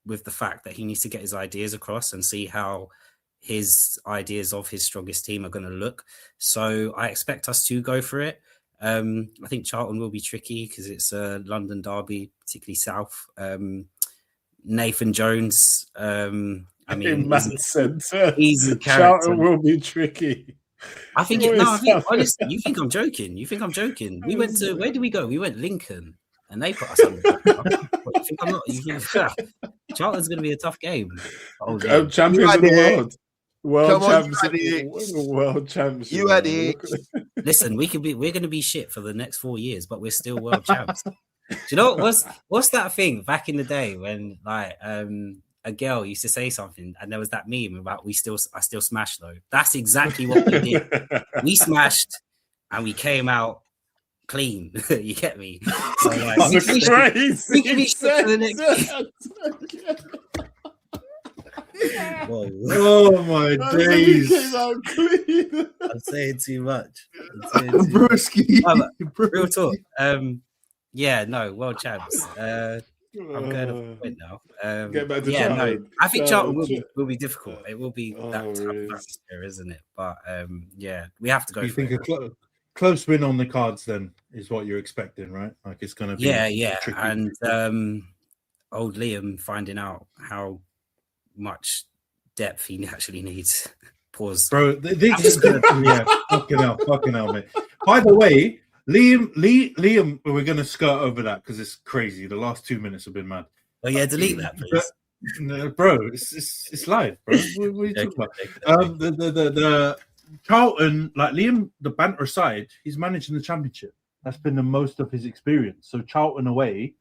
with the fact that he needs to get his ideas across and see how his ideas of his strongest team are going to look. So I expect us to go for it. I think Charlton will be tricky because it's a London derby, particularly South. Nathan Jones, I mean, easy Charlton will be tricky. I think honestly, you think I'm joking. We went to, where did we go? We went Lincoln and they put us under. You think I'm not? You think Charlton's going to be a tough game? Champions of the world champs. You had it. Listen, we're going to be shit for the next 4 years, but we're still world champs. Do you know what's that thing back in the day when like a girl used to say something and there was that meme about I still smash though. That's exactly what we did. We smashed and we came out clean. You get me? So like, we can be shit for the next. Whoa. Oh my days! I'm saying too much. Broski. Real talk. Yeah, no, world champs. I'm going off the point now. Get back to Charlton. No, I think Charlton will be difficult. It will be that tough atmosphere, isn't it? But yeah, we have to go. You think a close win on the cards then is what you're expecting, right? Like it's going to be tricky. And old Liam finding out how much depth he actually needs. Pause, bro. This is fucking hell, mate. By the way. Liam, we're going to skirt over that because it's crazy. The last 2 minutes have been mad. Oh yeah, delete that, please. Bro, it's live, bro. What are you talking about? The Charlton, like Liam, the banter aside, he's managing the championship. That's been the most of his experience. So Charlton away,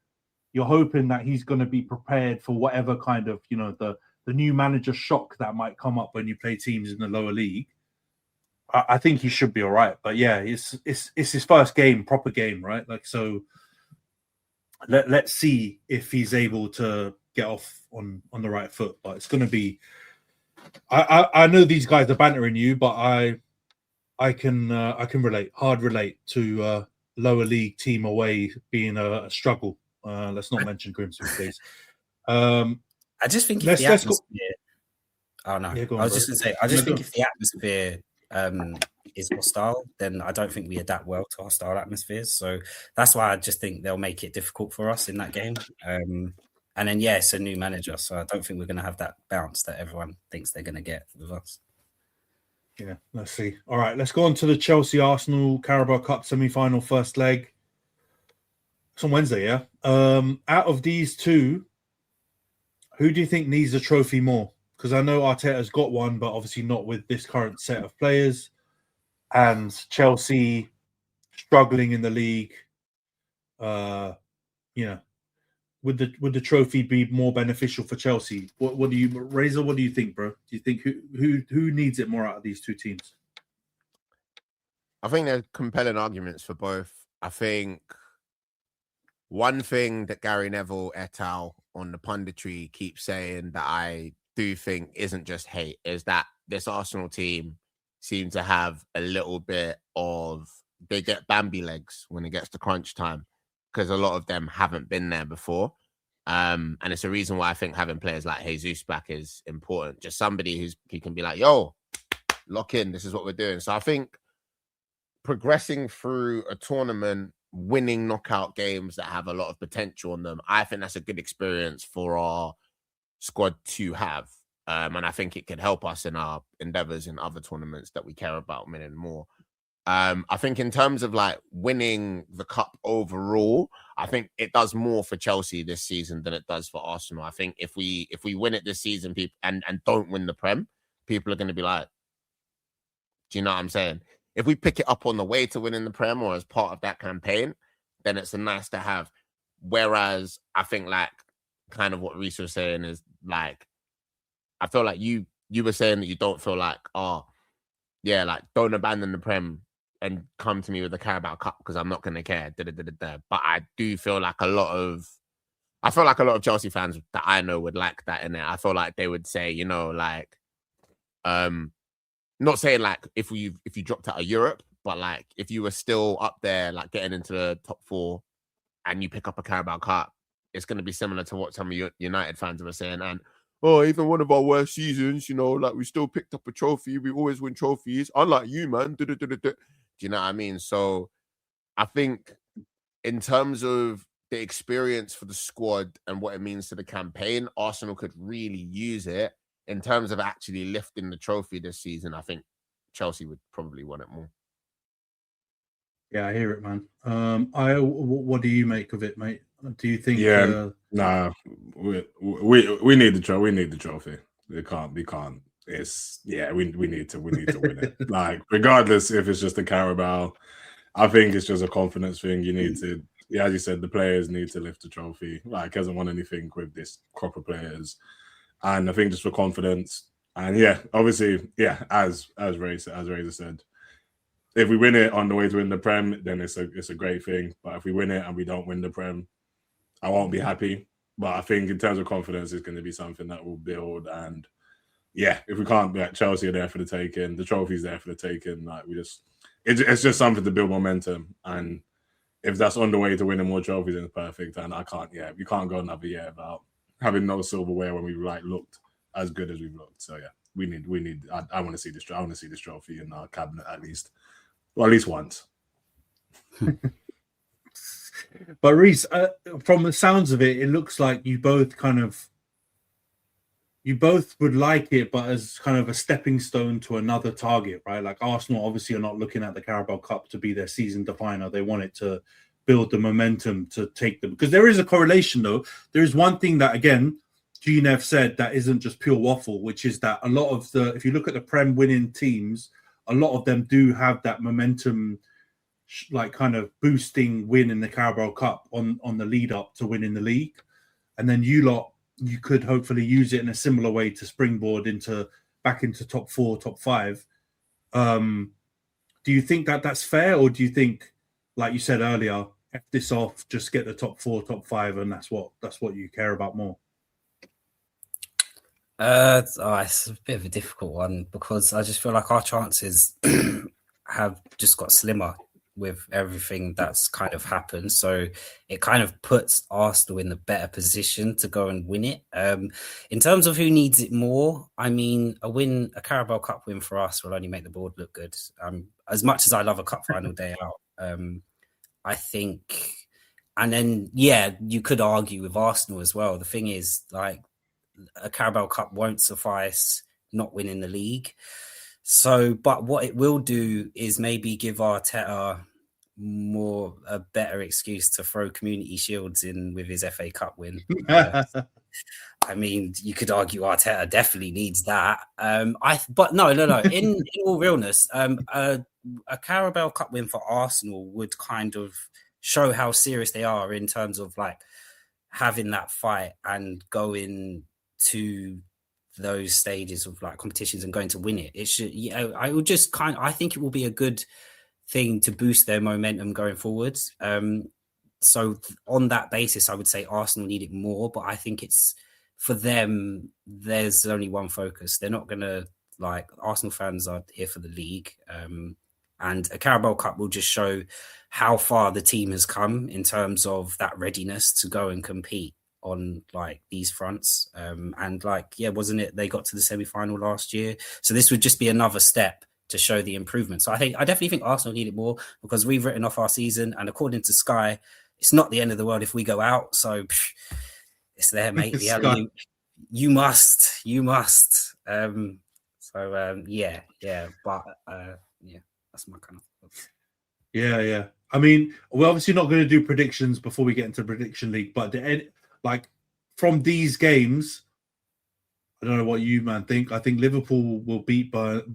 you're hoping that he's going to be prepared for whatever kind of, the new manager shock that might come up when you play teams in the lower league. I think he should be all right, but yeah, it's his first game, proper game, right? Like, so let's see if he's able to get off on the right foot. But it's going to be. I know these guys are bantering you, but I can relate to lower league team away being a struggle. Let's not mention Grimsby, please. I just think if the atmosphere. Oh no, I was just going to say. I just think if the atmosphere is hostile, then I don't think we adapt well to hostile atmospheres. So that's why I just think they'll make it difficult for us in that game. And then, it's a new manager. So I don't think we're going to have that bounce that everyone thinks they're going to get with us. Yeah, let's see. All right, let's go on to the Chelsea-Arsenal Carabao Cup semi-final first leg. It's on Wednesday, yeah? Out of these two, who do you think needs a trophy more? Because I know Arteta's got one, but obviously not with this current set of players. And Chelsea struggling in the league. Would the trophy be more beneficial for Chelsea? What do you, Razor? What do you think, bro? Do you think who needs it more out of these two teams? I think there are compelling arguments for both. I think one thing that Gary Neville et al. On the punditry keeps saying that I do think isn't just hate is that this Arsenal team seems to have a little bit of, they get Bambi legs when it gets to crunch time because a lot of them haven't been there before. And it's a reason why I think having players like Jesus back is important. Just somebody who can be like, yo, lock in, this is what we're doing. So I think progressing through a tournament, winning knockout games that have a lot of potential on them, I think that's a good experience for our squad to have. And I think it could help us in our endeavors in other tournaments that we care about winning more. I think in terms of like winning the cup overall, I think it does more for Chelsea this season than it does for Arsenal. I think if we win it this season, people and don't win the Prem, people are going to be like, do you know what I'm saying? If we pick it up on the way to winning the Prem or as part of that campaign, then it's a nice to have. Whereas I think like kind of what Rhys was saying is like, I feel like you were saying that you don't feel like, like don't abandon the Prem and come to me with the Carabao Cup because I'm not going to care. But I do feel like a lot of Chelsea fans that I know would like that in it. I feel like they would say, not saying like if you dropped out of Europe, but like if you were still up there, like getting into the top 4 and you pick up a Carabao Cup, it's going to be similar to what some of United fans were saying. And, oh, even one of our worst seasons, you know, like we still picked up a trophy. We always win trophies. Unlike you, man. Do you know what I mean? So I think in terms of the experience for the squad and what it means to the campaign, Arsenal could really use it. In terms of actually lifting the trophy this season, I think Chelsea would probably want it more. Yeah, I hear it, man. What do you make of it, mate? Do you think? Nah, we need the trophy. We need the trophy. We can't. It's we need to win it. Like regardless if it's just a Carabao, I think it's just a confidence thing. You need to, as you said, the players need to lift the trophy. Like hasn't won anything with this crop of players. And I think just for confidence, and obviously, as Razor said, if we win it on the way to win the Prem, then it's a great thing. But if we win it and we don't win the Prem, I won't be happy. But I think in terms of confidence, it's going to be something that will build. And if we can't be at Chelsea are there for the taking, the trophy's there for the taking. Like it's just something to build momentum. And if that's on the way to winning more trophies, then it's perfect. And you can't go another year without having no silverware when we looked as good as we've looked. So we need. I want to see this. I want to see this trophy in our cabinet at least, or at least once. But Rhys, from the sounds of it, it looks like you both would like it, but as kind of a stepping stone to another target, right? Like Arsenal obviously are not looking at the Carabao Cup to be their season definer. They want it to build the momentum to take them. Because there is a correlation, though. There is one thing that, again, GNF said that isn't just pure waffle, which is that a lot of if you look at the Prem winning teams, a lot of them do have that momentum, like kind of boosting win in the Carabao Cup on the lead up to winning the league. And then you could hopefully use it in a similar way to springboard back into top 4, top 5. Do you think that that's fair? Or do you think, like you said earlier, F this off, just get the top 4, top 5, and that's what you care about more? It's a bit of a difficult one because I just feel like our chances have just got slimmer with everything that's kind of happened. So it kind of puts Arsenal in the better position to go and win it. In terms of who needs it more, I mean, a Carabao Cup win for us will only make the board look good. As much as I love a cup final day out, I think, and then, you could argue with Arsenal as well. The thing is, like, a Carabao Cup won't suffice not winning the league. So, but what it will do is maybe give Arteta a better excuse to throw Community Shields in with his FA Cup win. I mean, you could argue Arteta definitely needs that. But no. In all realness, a Carabao Cup win for Arsenal would kind of show how serious they are in terms of like having that fight and going to those stages of like competitions and going to win it. It should, I think it will be a good thing to boost their momentum going forwards. So on that basis, I would say Arsenal need it more, but I think it's for them, there's only one focus. They're not going to, like, Arsenal fans are here for the league. And a Carabao Cup will just show how far the team has come in terms of that readiness to go and compete on like these fronts. And like, wasn't it? They got to the semi-final last year. So this would just be another step to show the improvement. So I definitely think Arsenal need it more because we've written off our season. And according to Sky, it's not the end of the world if we go out. So it's there, mate. You must. But that's my kind of thoughts. Yeah. I mean, we're obviously not going to do predictions before we get into Prediction League, but from these games, I don't know what you, man, think. I think Liverpool will beat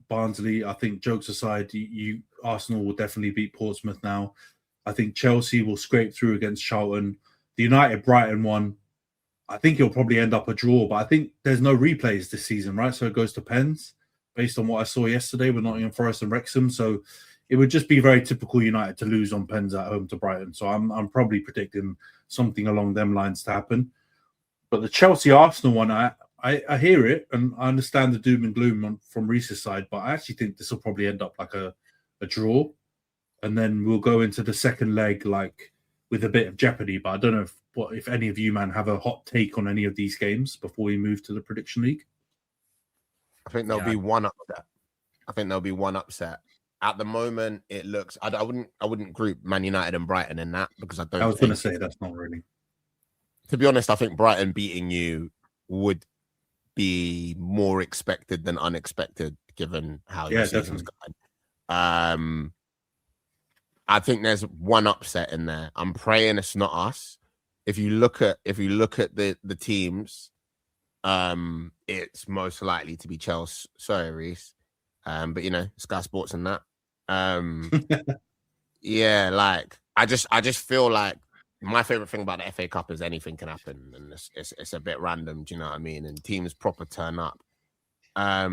Barnsley. I think, jokes aside, Arsenal will definitely beat Portsmouth now. I think Chelsea will scrape through against Charlton. The United-Brighton one, I think it'll probably end up a draw, but I think there's no replays this season, right? So it goes to pens, based on what I saw yesterday with Nottingham Forest and Wrexham. So it would just be very typical United to lose on pens at home to Brighton. So I'm probably predicting something along them lines to happen. But the Chelsea-Arsenal one, I I hear it, and I understand the doom and gloom from Rhys' side, but I actually think this will probably end up like a draw, and then we'll go into the second leg like with a bit of jeopardy. But I don't know if any of you, man, have a hot take on any of these games before we move to the prediction league. I think there'll be one upset. At the moment, it looks. I wouldn't group Man United and Brighton in that because I don't. I was going to say that's not really. To be honest, I think Brighton beating you would be more expected than unexpected, given how your season's gone. I think there's one upset in there. I'm praying it's not us. If you look at the teams, it's most likely to be Chelsea. Sorry, Rhys. But Sky Sports and that. Yeah, like I just feel like my favorite thing about the FA Cup is anything can happen, and it's a bit random. Do you know what I mean? And teams proper turn up. I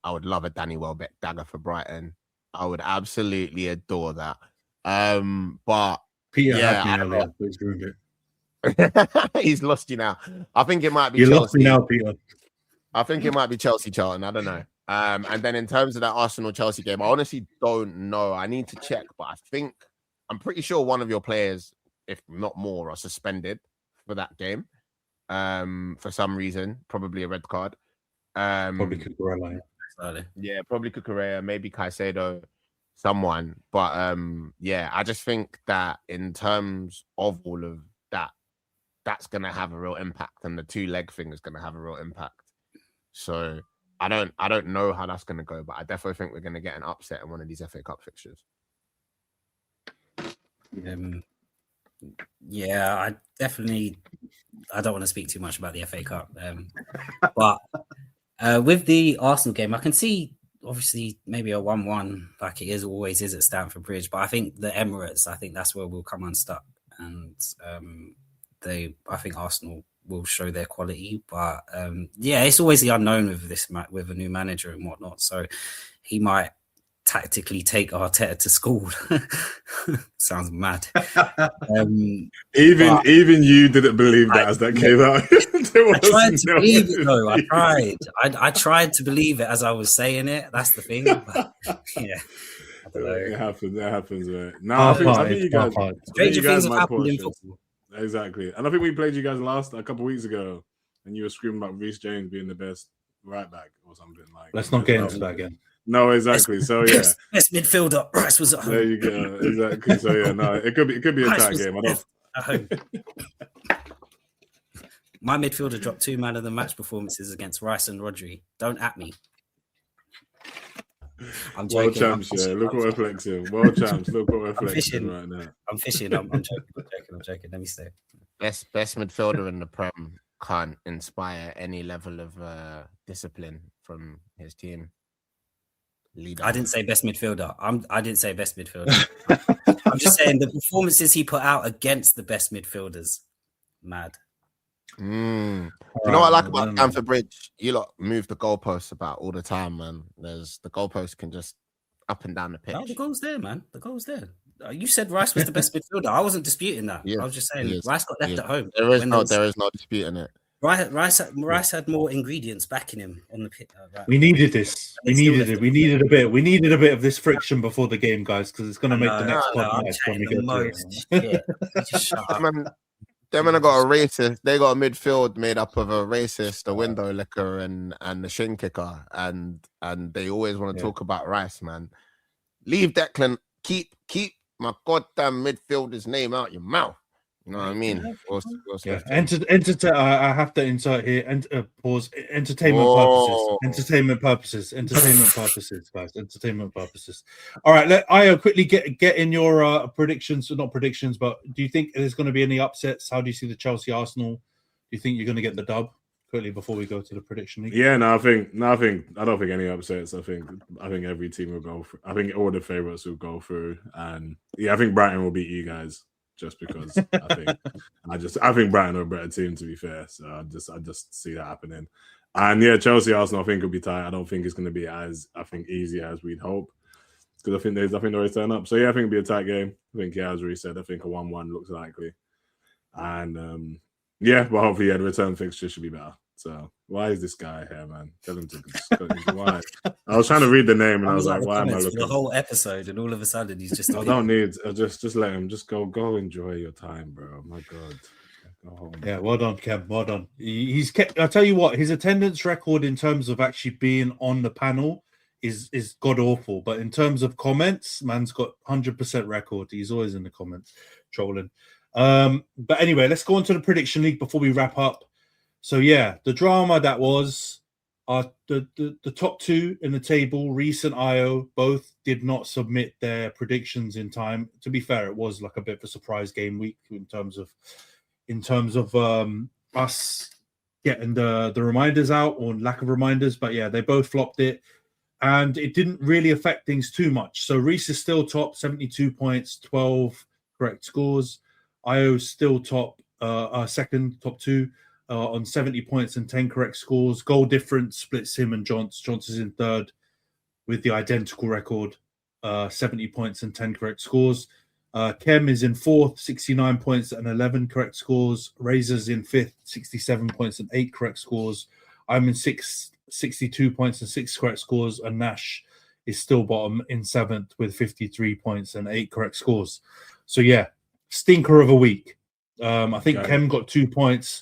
would love a Danny Welbeck dagger for Brighton. I would absolutely adore that. But Peter had me earlier, but he's ruined it. He's lost you now. I think it might be you Chelsea. Lost me now, Peter. I think it might be Chelsea, Charlton. I don't know. And then in terms of that Arsenal-Chelsea game, I honestly don't know. I need to check, but I'm pretty sure one of your players, if not more, are suspended for that game. For some reason, probably a red card. Probably Cucurella. Yeah, probably Cucurella, maybe Caicedo, someone. But I just think that in terms of all of that, that's going to have a real impact, and the 2-leg thing is going to have a real impact. So I don't know how that's going to go, but I definitely think we're going to get an upset in one of these FA Cup fixtures. I don't want to speak too much about the FA Cup, but with the Arsenal game, I can see obviously maybe a 1-1 like it always is at Stamford Bridge, but I think the Emirates, I think that's where we'll come unstuck, and I think Arsenal will show their quality, but it's always the unknown with a new manager and whatnot. So he might tactically take Arteta to school. Sounds mad. Even you didn't believe that as that came out. I tried to believe it though. I tried to believe it as I was saying it. That's the thing. But, yeah. I don't know. It happens, right? No, I think you guys. Stranger things have happened in football. Exactly. And I think we played you guys a couple of weeks ago, and you were screaming about Rhys James being the best right back or something like. Let's not get into that again. No, exactly. So yeah, best midfielder. Rice was at home. There you go. Exactly. So yeah, no, it could be a tight game. I don't. At home. My midfielder dropped 2 man of the match performances against Rice and Rodri. Don't at me. I'm joking. World champs, look what we're flexing. World champs, look what we're flexing right now. I'm fishing. I'm joking. Let me stay. Best midfielder in the Prem can't inspire any level of discipline from his team. Leader. I didn't say best midfielder. I didn't say best midfielder. I'm just saying the performances he put out against the best midfielders. Mad. You know what I like about Stamford Bridge? You lot move the goalposts about all the time, man. The goalposts can just up and down the pitch. Oh, the goal's there, man. The goal's there. You said Rice was the best midfielder. I wasn't disputing that. I was just saying Rice got left at home. There is no disputing it. Rice had more ingredients backing him on the pitch. We needed this. We needed it. We needed a bit of this friction before the game, guys, because it's going to make the next pod nice when we get to it. Them and I got a racist. They got a midfield made up of a racist, a window licker, and the shin kicker, and they always want to talk about Rice, man. Leave Declan. Keep my goddamn midfielder's name out your mouth. You know what I mean? I have to insert here. Pause. Entertainment purposes, guys. Entertainment purposes. All right. Let I quickly get in your predictions. Not predictions, but do you think there's going to be any upsets? How do you see the Chelsea Arsenal? Do you think you're going to get the dub? Quickly before we go to the prediction league. Yeah, I don't think any upsets. I think every team will go. I think all the favorites will go through, and I think Brighton will beat you guys. Just because I think Brighton are a better team, to be fair. So I just see that happening. And Chelsea Arsenal I think will be tight. I don't think it's going to be as easy as we'd hope, because I think they always turn up. So I think it'll be a tight game. I think as Rhys said, I think a 1-1 looks likely. And but hopefully the return fixture should be better. So Why is this guy here, man? Tell him to why. I was trying to read the name and I was like, why am I looking? The whole episode, and all of a sudden he's just. I don't need. Just let him. Just go enjoy your time, bro. My God. Go home. Yeah, well done, Kem. Well done. He's kept. I tell you what, his attendance record in terms of actually being on the panel is god awful. But in terms of comments, man's got 100% record. He's always in the comments trolling. But anyway, let's go on to the prediction league before we wrap up. So yeah, the drama that was the top two in the table, Rhys and Io, both did not submit their predictions in time. To be fair, it was like a bit of a surprise game week in terms of us getting the reminders out or lack of reminders. But yeah, they both flopped it, and it didn't really affect things too much. So Rhys is still top, 72 points, 12 correct scores. Io's still top, second, top two. On 70 points and 10 correct scores. Goal difference splits him and Johns. Johns is in third with the identical record, 70 points and 10 correct scores. Kem is in fourth, 69 points and 11 correct scores. Razor's in fifth, 67 points and 8 correct scores. I'm in sixth, 62 points and 6 correct scores. And Nash is still bottom in seventh with 53 points and 8 correct scores. So yeah, stinker of a week. I think Kem got 2 points.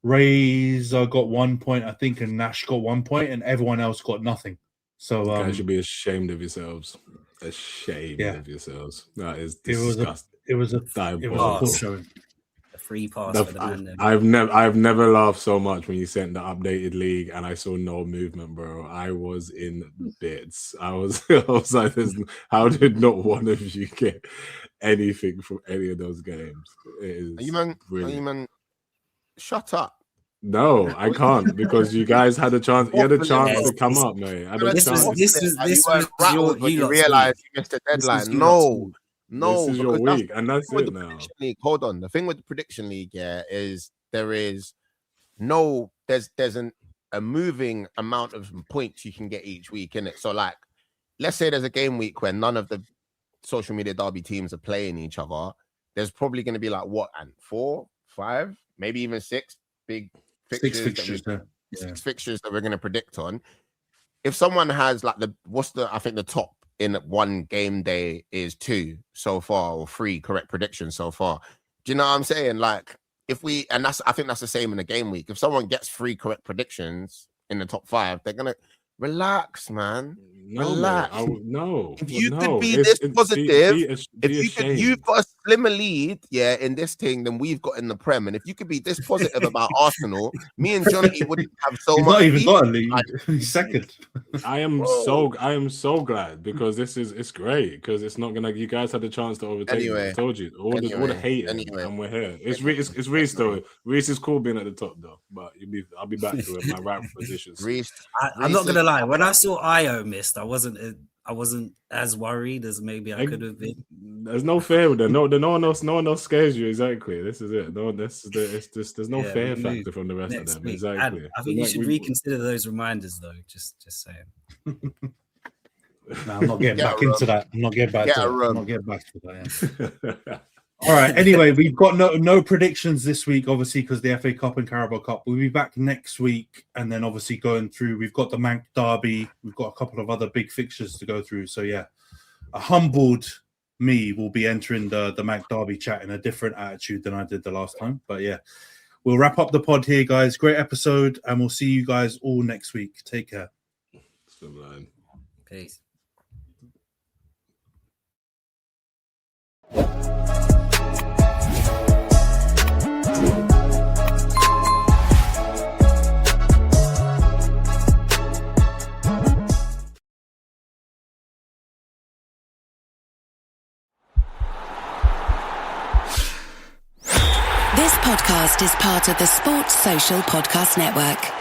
Razor got 1 point, I think, and Nash got 1 point, and everyone else got nothing. So you guys should be ashamed of yourselves. Ashamed of yourselves. That is disgusting. It was a poor showing. A free pass for the man. I've never laughed so much when you sent the updated league and I saw no movement, bro. I was in bits. I was like, how did not one of you get anything from any of those games? It is shut up. No, I can't, because you guys had a chance. You had a chance to come up, mate. You realized you missed the deadline. No, this is your week, and that's it now. Hold on. The thing with the prediction league, is there's a moving amount of points you can get each week, innit? So, like, let's say there's a game week where none of the social media derby teams are playing each other. There's probably going to be like 4, 5, maybe even 6 big fixtures. 6 fixtures that we're going to predict on. If someone has like I think the top in one game day is 2 so far, or 3 correct predictions so far. Do you know what I'm saying? Like, I think that's the same in a game week. If someone gets 3 correct predictions in the top 5, they're gonna relax, man. Relax. If you could be this positive, you've got a slimmer lead, in this thing than we've got in the Prem. And if you could be this positive about Arsenal, me and Johnny wouldn't have so much. Not even got a lead. He's second. I am so glad, because it's great, because it's not gonna. You guys had the chance to overtake. Anyway, I told you all the hate, and we're here. It's Rhys though. Rhys is cool being at the top though, but I'll be back to it. My rightful positions. I'm not gonna lie. When I saw Io missed, I wasn't as worried as maybe I could have been. There's no fear with them. No one else scares you. Exactly. This is it. No, there's no fear factor from the rest of them. Week. Exactly. And I think you should reconsider those reminders, though. Just saying. No, I'm not getting back into that. I'm not getting back to that. All right. Anyway, we've got no predictions this week, obviously, because the FA Cup and Carabao Cup. We'll be back next week, and then obviously going through. We've got the Man Derby. We've got a couple of other big fixtures to go through. So yeah, a humbled me will be entering the Man Derby chat in a different attitude than I did the last time. But yeah, we'll wrap up the pod here, guys. Great episode, and we'll see you guys all next week. Take care. Peace. This podcast is part of the Sports Social Podcast Network.